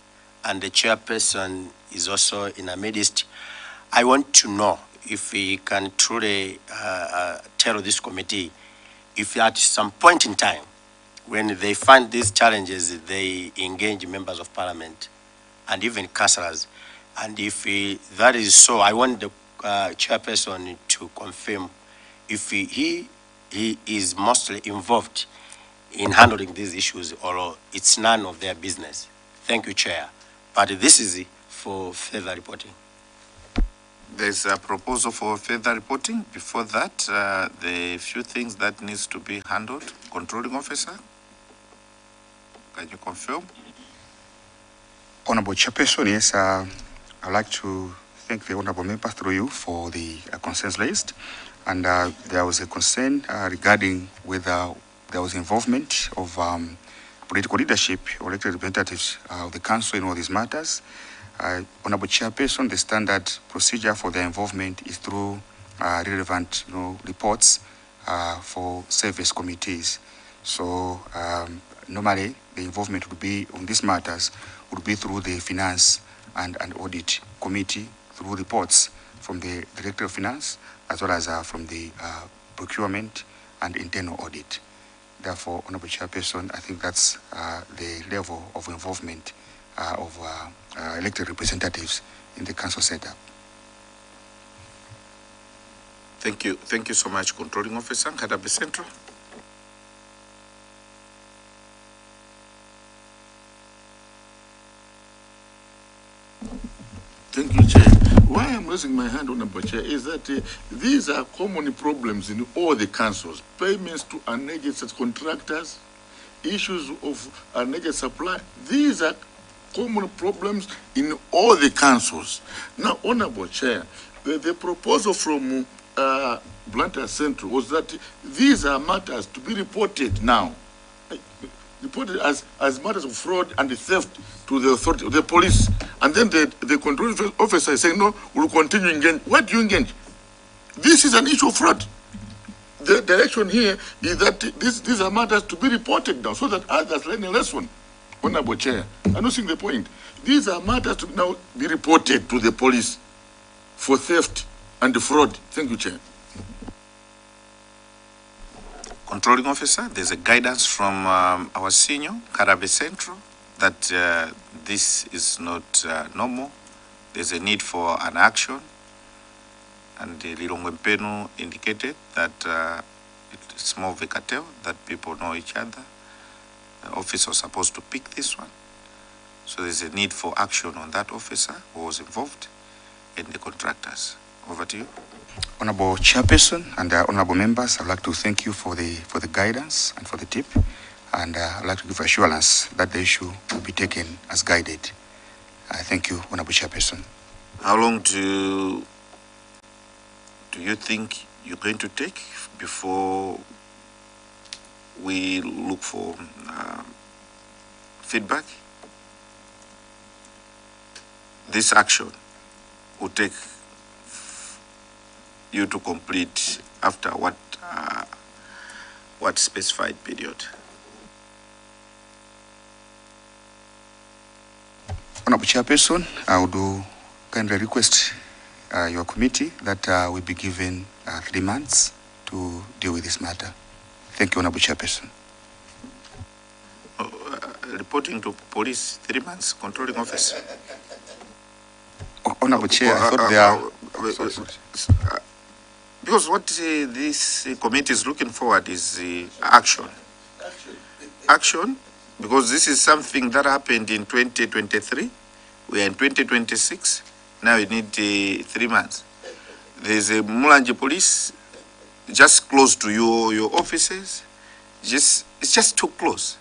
and the chairperson is also in our midst. I want to know if we can truly tell this committee if at some point in time, when they find these challenges, they engage members of parliament and even councillors. And if that is so, I want the chairperson to confirm if he is mostly involved in handling these issues or it's none of their business. Thank you, Chair. But this is for further reporting. There's a proposal for further reporting. Before that, the few things that needs to be handled. Controlling officer, can you confirm? Honorable Chairperson, yes, I'd like to thank the honorable member through you for the concerns raised. And there was a concern regarding whether there was involvement of political leadership or elected representatives of the council in all these matters. Honorable Chairperson, the standard procedure for their involvement is through relevant reports for service committees. So normally the involvement would be on these matters would be through the finance and audit committee, through reports from the Director of Finance, as well as from the procurement and internal audit. Therefore, Honorable Chairperson, I think that's the level of involvement of elected representatives in the council setup. Thank you. Thank you so much, Controlling Officer. Kadabe Central. Thank you, Chair. Why I'm raising my hand, Honorable Chair, is that these are common problems in all the councils. Payments to unneeded contractors, issues of unneeded supply. These are common problems in all the councils. Now, Honorable Chair, the proposal from Blantyre Central was that these are matters to be reported now. Reported as matters of fraud and theft to the authority, the police. And then the control officer is saying, no, we'll continue engage. Why do you engage? This is an issue of fraud. the direction here is that these are matters to be reported now so that others learn a lesson. Honorable Chair, I'm not seeing the point. These are matters to now be reported to the police for theft and fraud. Thank you, Chair. Controlling officer, there's a guidance from our senior, Karabe Central, that this is not normal. There's a need for an action. And the Lilongwe indicated that it's more of a cartel, that people know each other. The officer was supposed to pick this one. So there's a need for action on that officer who was involved and the contractors. Over to you. Honorable Chairperson and honorable members, I'd like to thank you for the guidance and for the tip. And I'd like to give assurance that the issue will be taken as guided. Thank you, Honorable Chairperson. How long do you think you're going to take before we look for feedback? This action will take you to complete after what specified period? Honorable Chairperson, I would kindly request your committee that we be given 3 months to deal with this matter. Thank you, Honorable Chairperson. Reporting to police 3 months, controlling office. Honorable Chair, I thought they are... Because what this committee is looking forward is action. Action, because this is something that happened in 2023. We are in 2026. Now we need 3 months. There's a Mulanje police just close to your offices. It's just too close.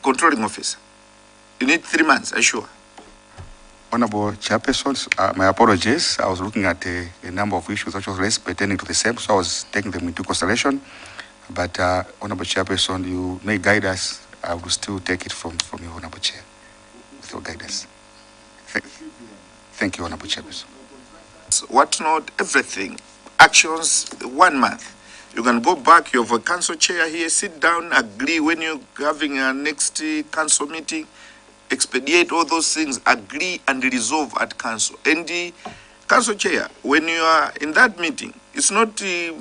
Controlling officer. You need 3 months, I'm sure. Honorable Chairperson, my apologies. I was looking at a number of issues which was raised pertaining to the same, so I was taking them into consideration. But Honorable Chairperson, you may guide us. I will still take it from you, Honorable Chair, with your guidance. Thank you, Honorable Chairperson. What not everything? Actions, 1 month. You can go back, you have a council chair here, sit down, agree when you're having a next council meeting, expedite all those things, agree and resolve at council. And the council chair, when you are in that meeting, it's not a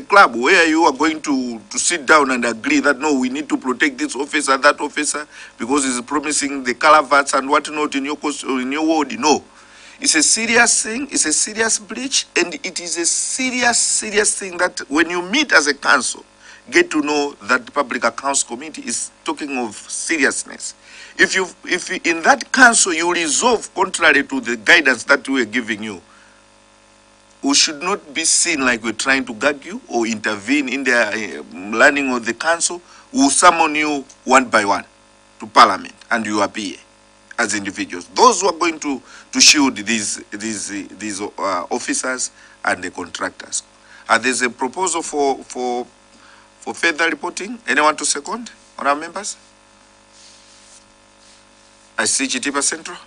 club where you are going to sit down and agree that no, we need to protect this officer, that officer, because he's promising the calavats and whatnot in your ward. No. It's a serious thing, it's a serious breach, and it is a serious thing that when you meet as a council, get to know that the Public Accounts Committee is talking of seriousness. If in that council you resolve contrary to the guidance that we are giving you, we should not be seen like we're trying to gag you or intervene in the learning of the council. We'll summon you one by one to Parliament and you appear as individuals. Those who are going to shield these officers and the contractors. There's a proposal for further reporting. Anyone to second? Honourable members? I see Chitipa Central.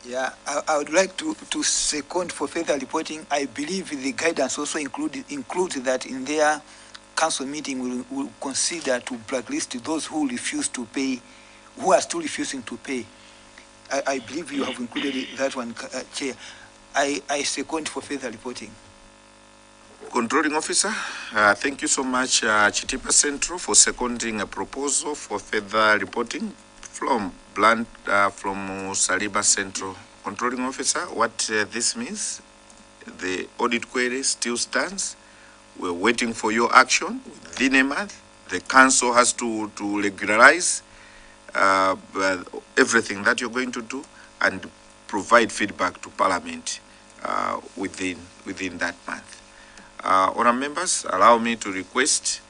Yeah, I would like to second for further reporting. I believe the guidance also includes that in their council meeting will consider to blacklist those who refuse to pay, who are still refusing to pay. I believe you have included that one, Chair. I second for further reporting. Controlling officer, thank you so much, Chitipa Central, for seconding a proposal for further reporting from Saliba Central. Controlling officer, what this means, the audit query still stands. We're waiting for your action within a month. The council has to regularize everything that you're going to do and provide feedback to Parliament within that month. Honourable members, allow me to request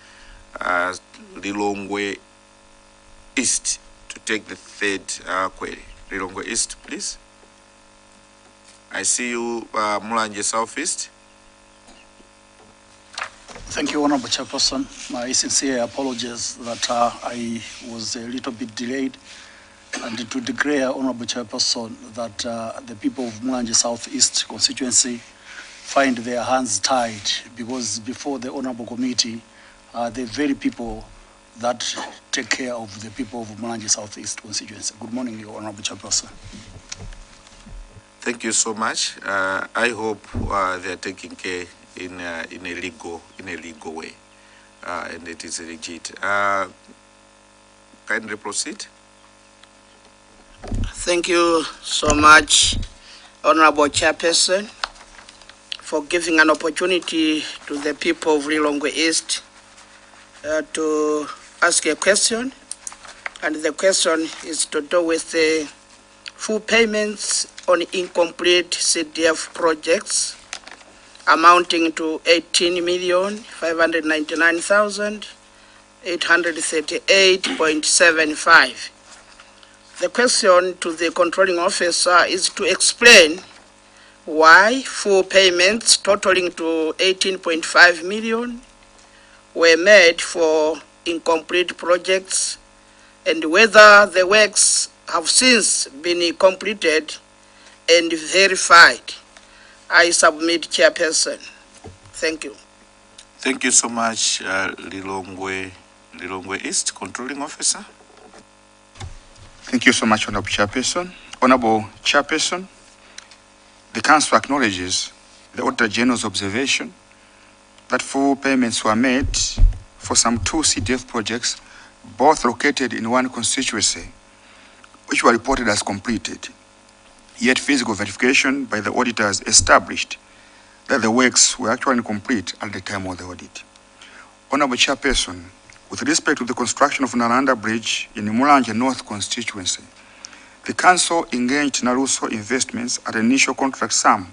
Lilongwe East to take the third query. Lilongwe East, please. I see you, Mulanje South East. Thank you, Honourable Chairperson. My sincere apologies that I was a little bit delayed. and to declare, Honorable Chairperson, that the people of Mulanje Southeast constituency find their hands tied, because before the Honorable Committee, the very people that take care of the people of Mulanje Southeast constituency. Good morning, Your Honorable Chairperson. Thank you so much. I hope they are taking care in a legal way, and it is legit. Kindly proceed. Thank you so much, Honorable Chairperson, for giving an opportunity to the people of Lilongwe East to ask a question. And the question is to do with the full payments on incomplete CDF projects amounting to 18,599,838.75. The question to the controlling officer is to explain why full payments totaling to 18.5 million were made for incomplete projects, and whether the works have since been completed and verified. I submit, Chairperson. Thank you. Thank you so much, Lilongwe East Controlling Officer. Thank you so much, Honorable Chairperson. Honorable Chairperson, the Council acknowledges the Auditor General's observation that full payments were made for some 2 CDF projects, both located in one constituency, which were reported as completed. Yet physical verification by the auditors established that the works were actually incomplete at the time of the audit. Honorable Chairperson, with respect to the construction of Nalanda Bridge in the Mulanje North constituency, the Council engaged Naruso Investments at an initial contract sum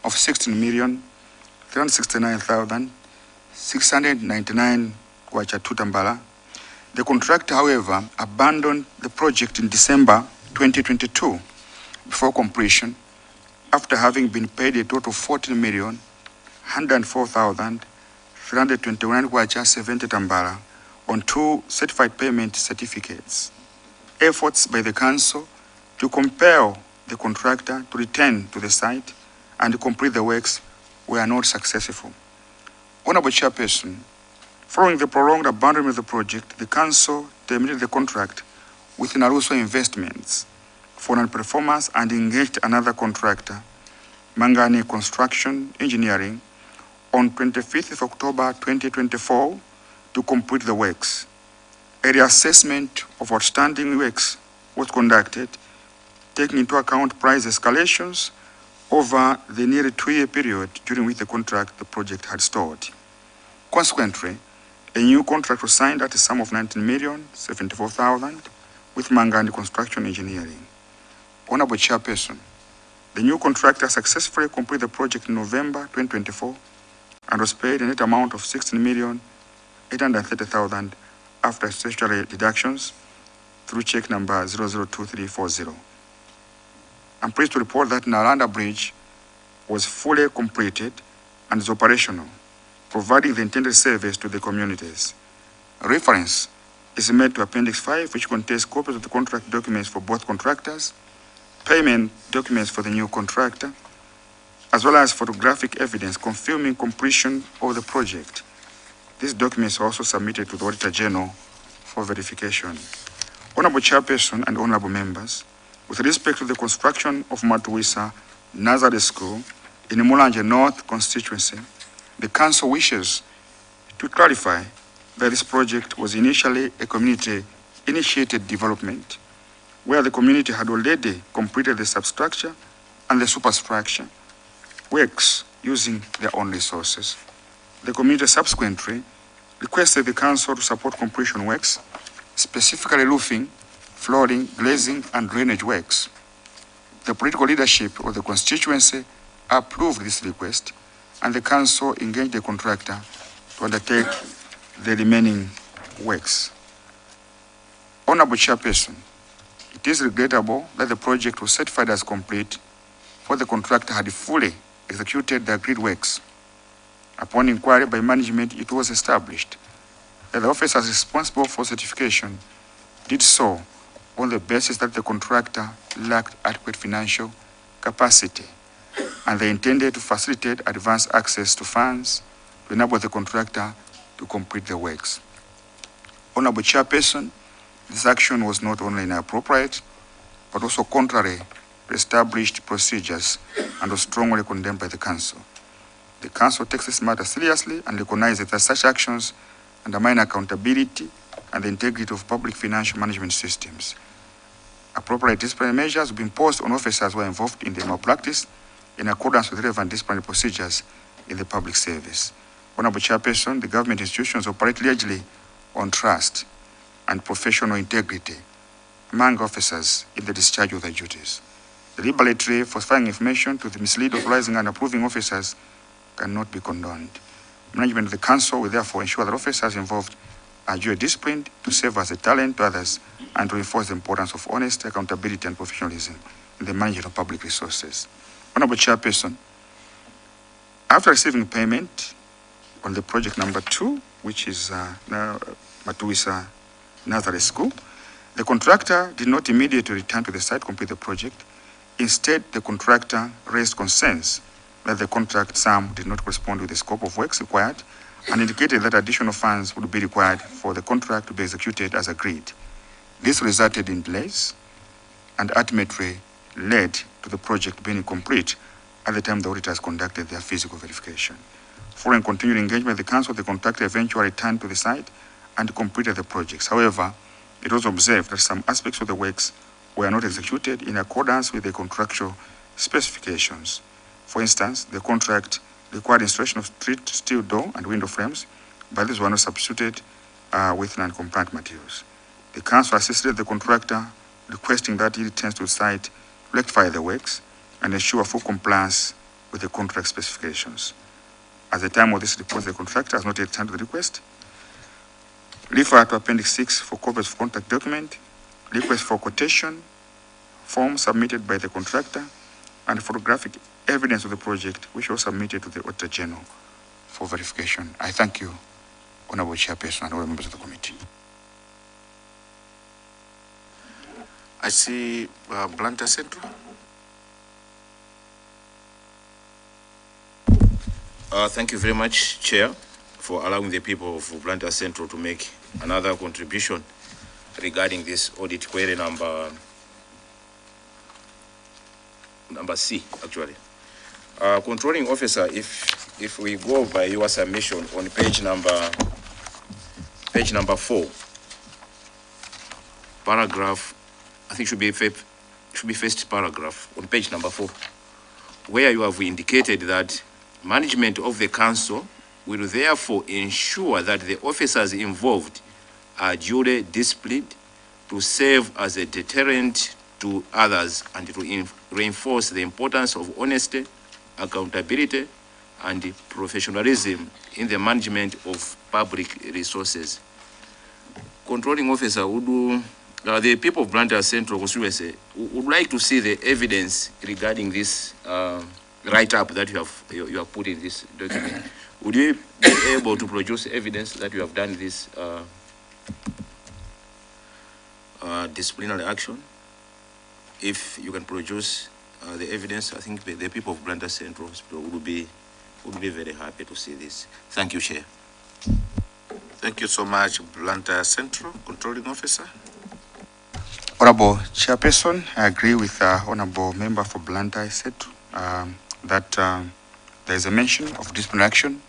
of 16,369,699 kwacha tutambala. The contractor, however, abandoned the project in December 2022 before completion, after having been paid a total of 14,104,329 kwacha 70 tambala on 2 certified payment certificates. Efforts by the Council to compel the contractor to return to the site and complete the works were not successful. Honorable Chairperson, following the prolonged abandonment of the project, the Council terminated the contract with Naruso Investments for non-performance and engaged another contractor, Mangani Construction Engineering, on 25th of October 2024 to complete the works. A reassessment of outstanding works was conducted, taking into account price escalations over the nearly 2-year period during which the project had stalled. Consequently, a new contract was signed at a sum of 19,074,000 with Mangani Construction Engineering. Honorable Chairperson, the new contractor successfully completed the project in November 2024 and was paid a net amount of 16,830,000 after statutory deductions through check number 002340. I'm pleased to report that Nalanda Bridge was fully completed and is operational, providing the intended service to the communities. A reference is made to Appendix 5, which contains copies of the contract documents for both contractors, payment documents for the new contractor, as well as photographic evidence confirming completion of the project. These documents are also submitted to the Auditor General for verification. Honorable Chairperson and honorable members, with respect to the construction of Matuwisa Nazareth School in the Mulanje North constituency, the Council wishes to clarify that this project was initially a community-initiated development, where the community had already completed the substructure and the superstructure works using their own resources. The community subsequently requested the Council to support completion works, specifically roofing, flooring, glazing, and drainage works. The political leadership of the constituency approved this request, and the Council engaged the contractor to undertake the remaining works. Honorable Chairperson, it is regrettable that the project was certified as complete, for the contractor had fully executed the agreed works. Upon inquiry by management, it was established that the officers responsible for certification did so on the basis that the contractor lacked adequate financial capacity, and they intended to facilitate advance access to funds to enable the contractor to complete the works. Honorable Chairperson, this action was not only inappropriate, but also contrary to established procedures and was strongly condemned by the Council. The Council takes this matter seriously and recognizes that such actions undermine accountability and the integrity of public financial management systems. Appropriate disciplinary measures will be imposed on officers who are involved in the malpractice in accordance with relevant disciplinary procedures in the public service. Honorable Chairperson, the government institutions operate largely on trust and professional integrity among officers in the discharge of their duties. Deliberately falsifying information to the mislead authorizing and approving officers cannot be condoned. Management of the Council will therefore ensure that officers involved are duly disciplined to serve as a talent to others and to reinforce the importance of honesty, accountability, and professionalism in the management of public resources. Honorable Chairperson, after receiving payment on the project number 2, which is Matuisa Nazareth School, the contractor did not immediately return to the site to complete the project. Instead, the contractor raised concerns that the contract sum did not correspond with the scope of works required and indicated that additional funds would be required for the contract to be executed as agreed. This resulted in delays and ultimately led to the project being incomplete at the time the auditors conducted their physical verification. Following continued engagement with the Council, the contractor eventually returned to the site and completed the projects. However, it was observed that some aspects of the works were not executed in accordance with the contractual specifications. For instance, the contract required installation of street steel door and window frames, but these were not substituted with non-compliant materials. The Council assisted the contractor, requesting that he returns to the site, rectify the works, and ensure full compliance with the contract specifications. At the time of this report, the contractor has not yet returned to the request. Refer to Appendix 6 for copies of contract document, request for quotation, form submitted by the contractor, and photographic evidence of the project, which was submitted to the Auditor General for verification. I thank you, Honorable Chairperson, and all members of the committee. I see Blantyre Central. Thank you very much, Chair, for allowing the people of Blantyre Central to make another contribution regarding this audit query number C, actually. Controlling officer, if we go by your submission on page number 4, paragraph, I think should be first paragraph on page number 4, where you have indicated that management of the Council will therefore ensure that the officers involved are duly disciplined to serve as a deterrent to others and to reinforce the importance of honesty, accountability, and professionalism in the management of public resources. Controlling officer, the people of Blantyre Central constituency would like to see the evidence regarding this write-up that you have put in this document. Would you be able to produce evidence that you have done this disciplinary action? If you can produce the evidence, I think the people of Blantyre Central Hospital would be very happy to see this. Thank you, Chair. Thank you so much, Blantyre Central Controlling Officer. Honorable Chairperson, I agree with Honorable Member for Blantyre Central that there is a mention of disciplinary action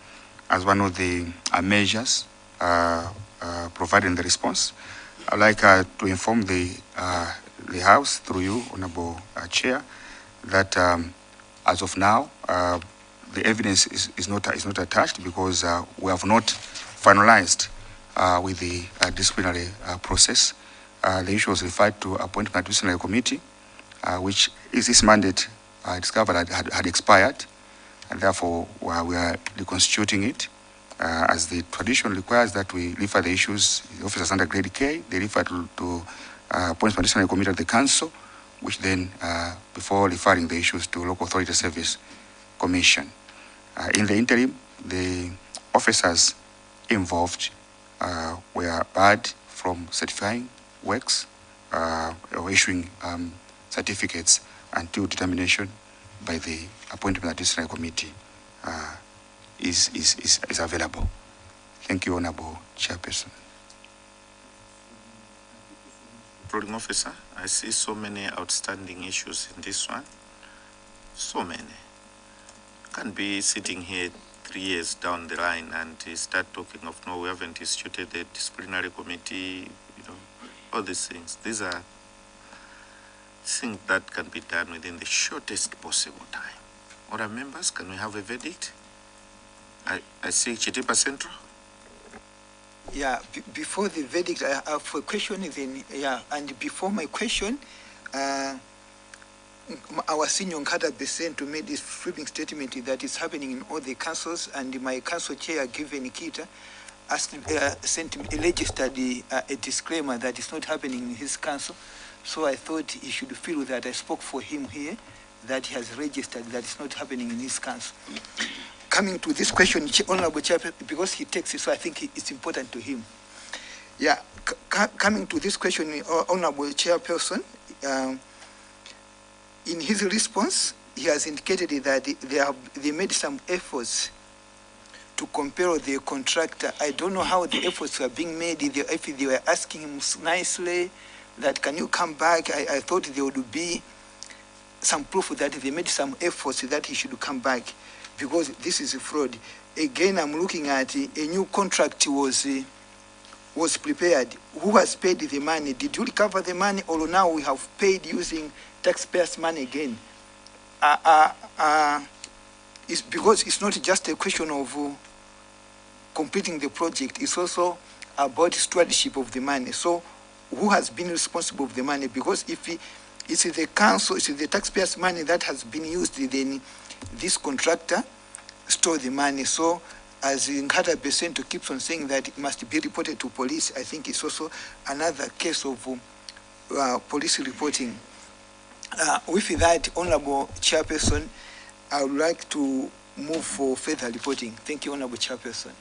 as one of the measures provided in the response. I'd like to inform the House through you, Honorable Chair, that as of now, the evidence is not attached because we have not finalized with the disciplinary process. The issue was referred to appointment disciplinary committee, which is this mandate discovered had expired, and therefore we are reconstituting it as the tradition requires that we refer the issues, the officers under grade K, they refer to appointment disciplinary committee of the Council, which then, before referring the issues to Local Authority Service Commission. In the interim, the officers involved were barred from certifying works or issuing certificates until determination by the appointment of the disciplinary committee is available. Thank you, Honorable Chairperson. Controlling officer, I see so many outstanding issues in this one. So many. Can't be sitting here 3 years down the line and start talking of, no, we haven't instituted the disciplinary committee, all these things. These are things that can be done within the shortest possible time. Other members, can we have a verdict? I see Chitipa Central. Yeah, before the verdict, I have a question. Then, yeah, and before my question, our senior Nkata Besen to make this sweeping statement that is happening in all the councils, and my council chair, Given Kita, registered a disclaimer that is not happening in his council. So I thought he should feel that I spoke for him here, that he has registered that is not happening in his council. Coming to this question, Honorable Chairperson, because he takes it, so I think it's important to him. Yeah, coming to this question, Honorable Chairperson, in his response, he has indicated that they made some efforts to compare the contractor. I don't know how the efforts were being made, if they were asking him nicely that, can you come back? I thought there would be some proof that they made some efforts that he should come back, because this is a fraud. Again, I'm looking at a new contract was prepared. Who has paid the money? Did you recover the money, or now we have paid using taxpayers' money again? It's because it's not just a question of completing the project, it's also about stewardship of the money. So who has been responsible for the money? Because if it's the council, it's the taxpayers' money that has been used, then this contractor stole the money. So as Nkata Besento keeps on saying that it must be reported to police, I think it's also another case of police reporting. With that, Honorable Chairperson, I would like to move for further reporting. Thank you, Honorable Chairperson.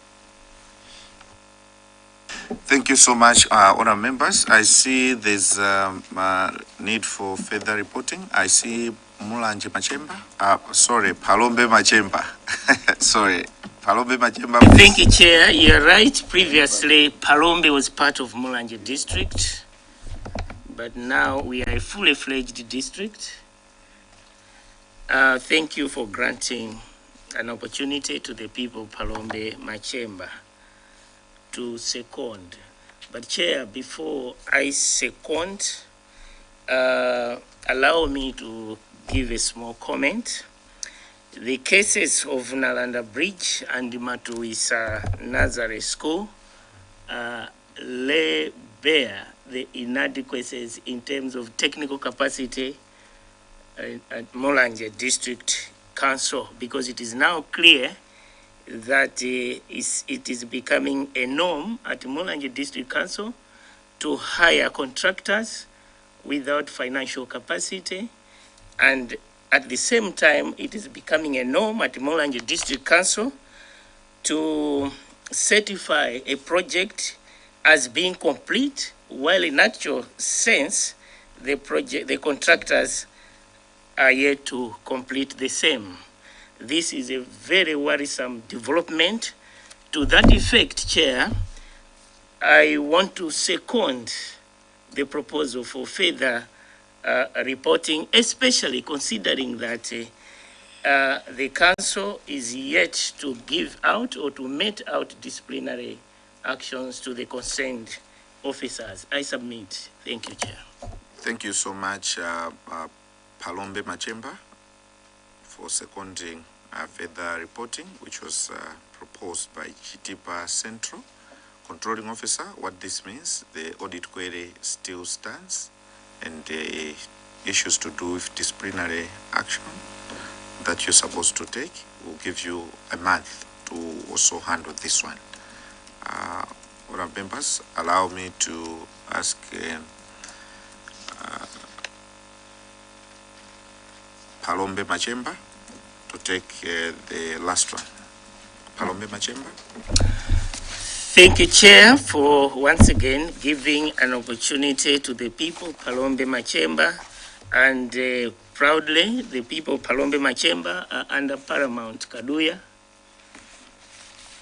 Thank you so much, honourable members. I see there's need for further reporting. I see Mulanje Machemba. Sorry, Palombe Machemba. Sorry, Palombe Machemba. Thank you, Chair. You're right. Previously, Palombe was part of Mulanje district, but now we are a fully fledged district. Thank you for granting an opportunity to the people of Palombe Machemba to second. But Chair, before I second, allow me to give a small comment. The cases of Nalanda Bridge and Matuisa Nazareth School lay bare the inadequacies in terms of technical capacity at Mulanje District Council, because it is now clear that it is becoming a norm at Mulanje District Council to hire contractors without financial capacity, and at the same time it is becoming a norm at Mulanje District Council to certify a project as being complete, while in actual sense the contractors are yet to complete the same. This is a very worrisome development. To that effect, Chair, I want to second the proposal for further reporting, especially considering that the Council is yet to give out or to mete out disciplinary actions to the concerned officers. I submit. Thank you, Chair. Thank you so much, Palombe Machemba, for seconding further reporting, which was proposed by Chitipa Central Controlling Officer. What this means, the audit query still stands, and the issues to do with disciplinary action that you're supposed to take will give you a month to also handle this one. Honourable members, allow me to ask Palombe Machemba to take the last one. Palombe Machemba. Thank you, Chair, for once again giving an opportunity to the people Palombe Machemba, and proudly the people Palombe Machemba are under Paramount Kaduya.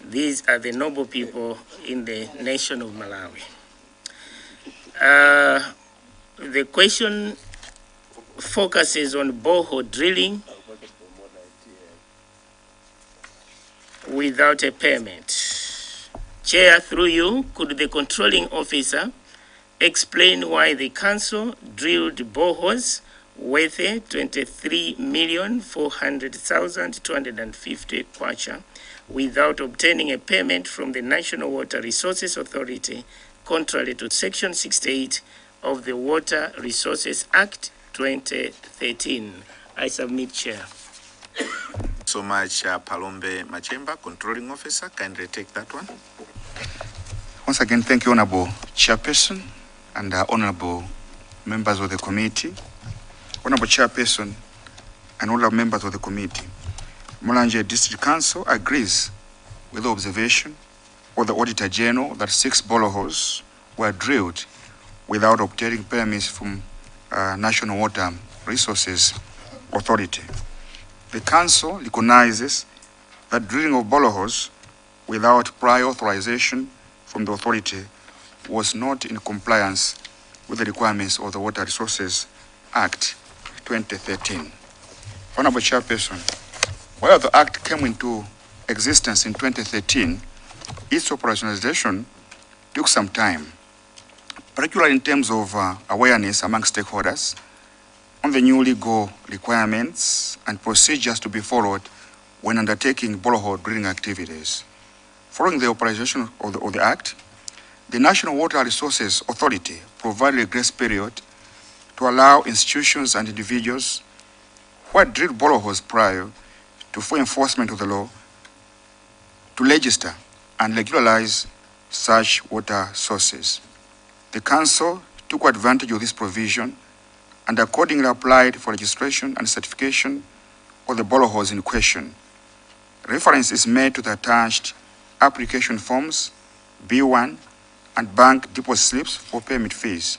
These are the noble people in the nation of Malawi. The question focuses on borehole drilling without a permit. Chair, through you, could the controlling officer explain why the council drilled boreholes worth 23,400,250 kwacha without obtaining a permit from the National Water Resources Authority, contrary to Section 68 of the Water Resources Act 2013? I submit, Chair. So much, Palombe Machemba, controlling officer. Kindly take that one. Once again, thank you, Honorable Chairperson and honorable members of the committee. Honorable Chairperson and honorable members of the committee, Mulanje District Council agrees with the observation of the Auditor General that 6 boreholes were drilled without obtaining permits from National Water Resources Authority. The Council recognizes that drilling of boreholes without prior authorization from the authority was not in compliance with the requirements of the Water Resources Act 2013. Honorable Chairperson, while the Act came into existence in 2013, its operationalization took some time, particularly in terms of awareness among stakeholders on the new legal requirements and procedures to be followed when undertaking borehole drilling activities. Following the operation of the Act, the National Water Resources Authority provided a grace period to allow institutions and individuals who had drilled boreholes prior to full enforcement of the law to register and regularize such water sources. The Council took advantage of this provision and accordingly applied for registration and certification of the boreholes in question. Reference is made to the attached application forms B1 and bank deposit slips for payment fees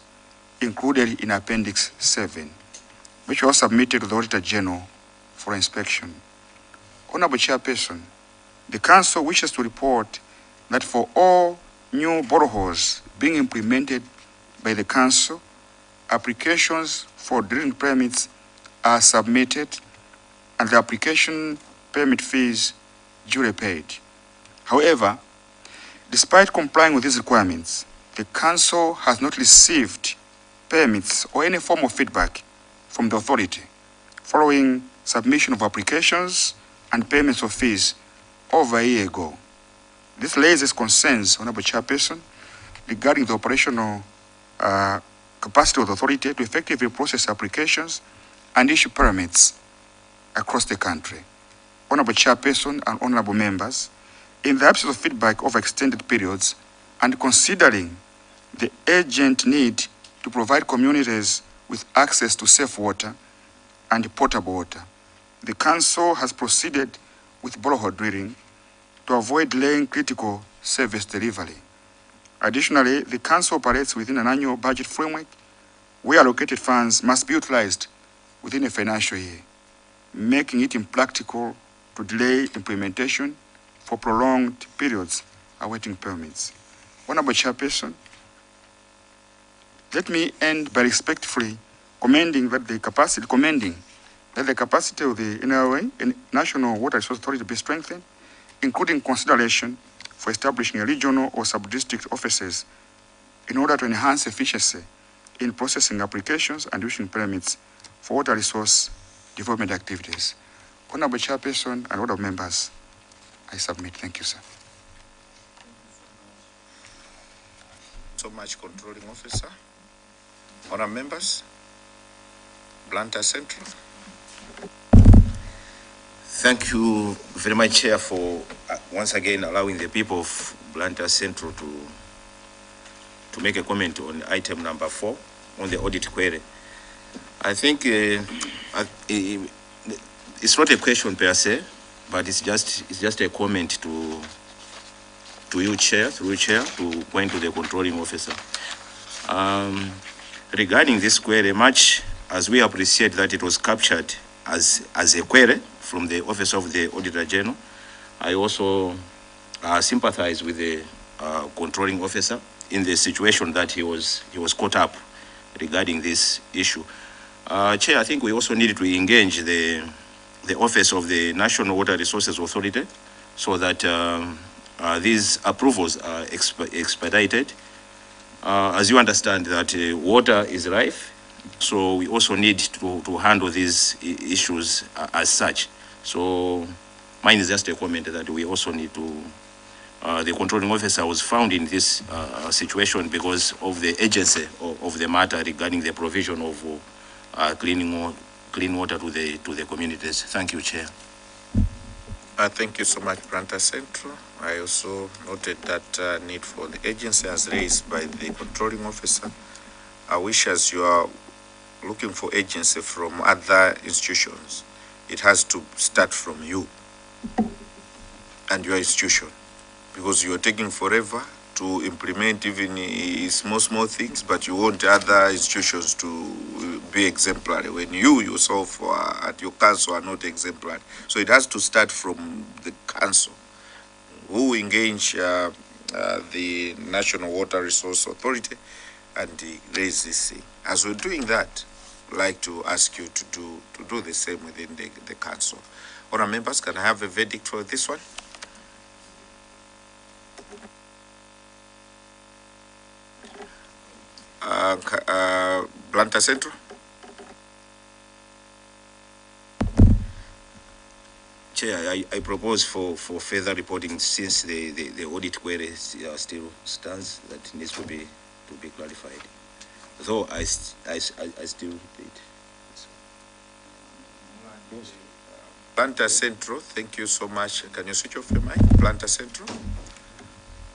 included in Appendix 7, which was submitted to the Auditor General for inspection. Honorable Chairperson, the Council wishes to report that for all new boreholes being implemented by the Council, applications for drilling permits are submitted and the application permit fees duly paid. However, despite complying with these requirements, the Council has not received permits or any form of feedback from the authority following submission of applications and payments of fees over a year ago. This raises concerns, Honorable Chairperson, regarding the operational capacity of the authority to effectively process applications and issue permits across the country. Honorable Chairperson and honorable members, in the absence of feedback over extended periods and considering the urgent need to provide communities with access to safe water and potable water, the Council has proceeded with borehole drilling to avoid delaying critical service delivery. Additionally, the Council operates within an annual budget framework where allocated funds must be utilized within a financial year, making it impractical to delay implementation for prolonged periods awaiting permits. Honorable Chairperson, let me end by respectfully commending that the capacity of the NRA, National Water Resources Authority, be strengthened, including consideration for establishing a regional or sub-district offices in order to enhance efficiency in processing applications and issuing permits for water resource development activities. Honorable Chairperson and honorable members, I submit. Thank you, sir. So much, controlling officer. Honorable members, Blantyre Central. Thank you very much, Chair, for once again allowing the people of Blantyre Central to make a comment on item number 4 on the audit query. I think it's not a question per se, but it's just a comment to to you, Chair, through Chair, to point to the controlling officer. Regarding this query, much as we appreciate that it was captured as a query from the Office of the Auditor General, I also sympathize with the controlling officer in the situation that he was caught up regarding this issue. Chair, I think we also need to engage the Office of the National Water Resources Authority so that these approvals are expedited. As you understand that water is rife, so we also need to handle these issues as such. So mine is just a comment that we also need to, the controlling officer was found in this situation because of the urgency of the matter regarding the provision of clean water to the communities. Thank you, Chair. Thank you so much, Planter Central. I also noted that need for the agency as raised by the controlling officer. I wish as you are looking for agency from other institutions, it has to start from you and your institution, because you are taking forever to implement even small things, but you want other institutions to be exemplary when you yourself at your council are not exemplary. So it has to start from the council, who engage the National Water Resource Authority and raise this thing. As we're doing that, I'd like to ask you to do the same within the council. Honourable members, can I have a verdict for this one? Planter Central? Chair, I propose for further reporting, since the audit query still stands, that needs to be clarified. Though I still repeat. Planter Central, thank you so much. Can you switch off your mic? Planter Central?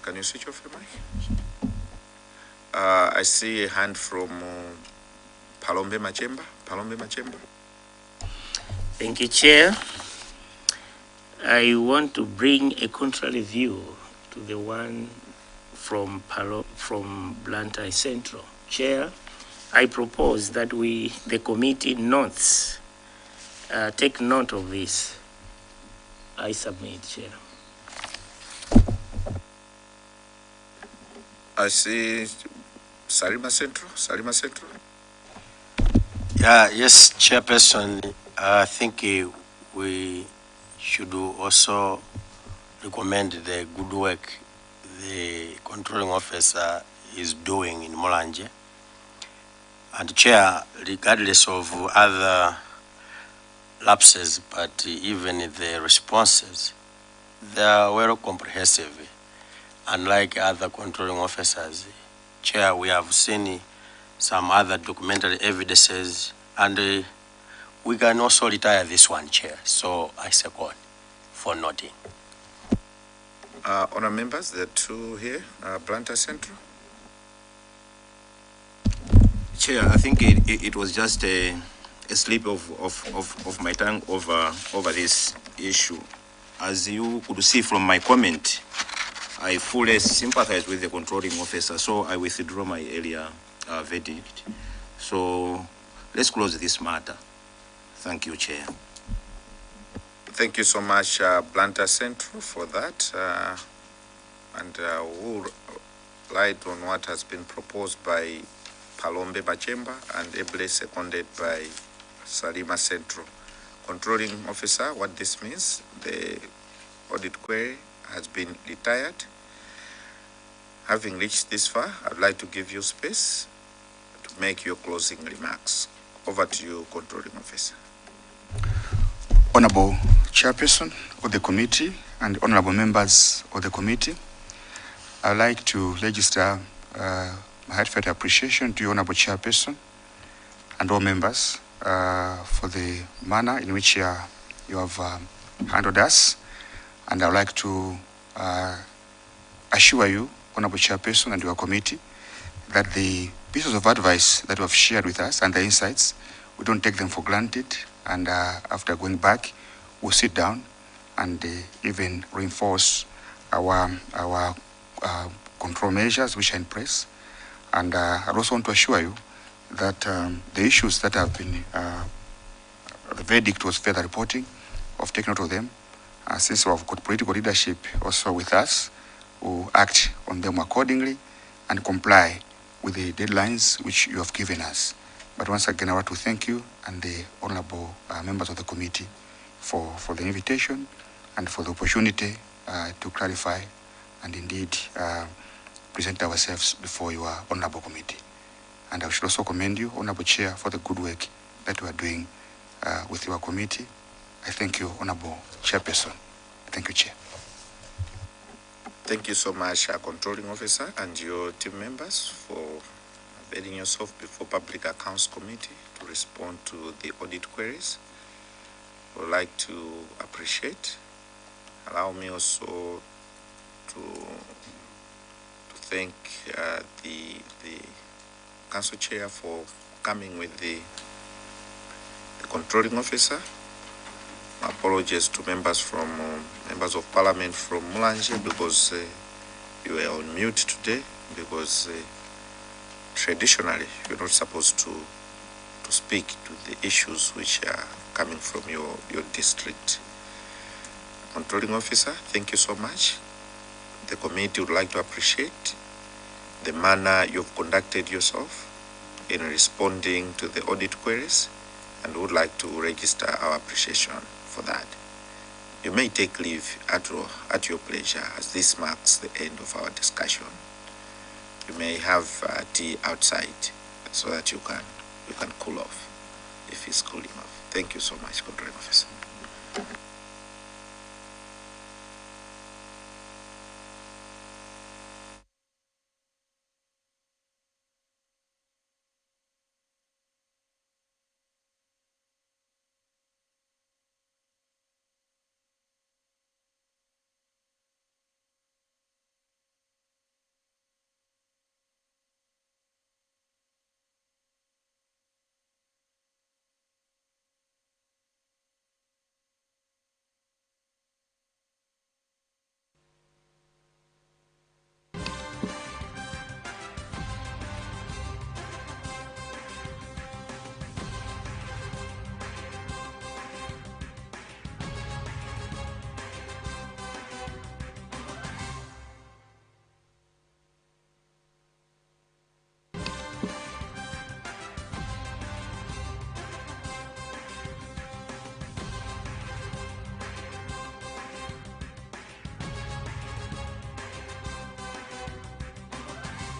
Can you switch off your mic? I see a hand from Palombe Machemba. Palombe Machemba. Thank you, Chair. I want to bring a contrary view to the one from Planter Central. Chair, I propose that the committee notes, take note of this. I submit, Chair. I see Salima Central. Salima Central. Yes, Chairperson. I think we should also recommend the good work the controlling officer is doing in Mulanje. And Chair, regardless of other lapses, but even the responses, they are well comprehensive. Unlike other controlling officers, Chair, we have seen some other documentary evidences, and we can also retire this one, Chair. So I second for noting. Honour members, there are two here. Planter Central. Chair, I think it was just a slip of my tongue over this issue. As you could see from my comment, I fully sympathize with the controlling officer, so I withdraw my earlier verdict. So let's close this matter. Thank you, Chair. Thank you so much, Planter Central, for that. And we'll light on what has been proposed by Palombe Machemba and ably seconded by Salima Central. Controlling officer, what this means, the audit query has been retired. Having reached this far, I'd like to give you space to make your closing remarks. Over to you, controlling officer. Honorable Chairperson of the committee and honorable members of the committee, I'd like to register my heartfelt appreciation to you, Honorable Chairperson, and all members for the manner in which you have handled us. And I'd like to assure you, Honorable Chairperson and your committee, that the pieces of advice that you have shared with us and the insights, we don't take them for granted. And after going back, we'll sit down and even reinforce our control measures which are in place. And I also want to assure you that the issues that have been, the verdict was further reporting, of taking note of them. Since we have got political leadership also with us, who act on them accordingly and comply with the deadlines which you have given us. But once again, I want to thank you and the honorable members of the committee for the invitation and for the opportunity to clarify and indeed present ourselves before your honorable committee. And I should also commend you, honorable chair, for the good work that you are doing with your committee. I thank you, honorable chairperson. Thank you, chair. Thank you so much, controlling officer and your team members, for availing yourself before Public Accounts Committee to respond to the audit queries. I would like to appreciate. Allow me also to thank the council chair for coming with the controlling officer. My apologies to members of Parliament from Mulanje, because you were on mute today, because traditionally you're not supposed to speak to the issues which are coming from your district. Controlling officer, thank you so much. The committee would like to appreciate the manner you've conducted yourself in responding to the audit queries, and would like to register our appreciation for that. You may take leave at your pleasure, as this marks the end of our discussion. You may have tea outside so that you can cool off if it's cool enough. Thank you so much, Controlling Officer.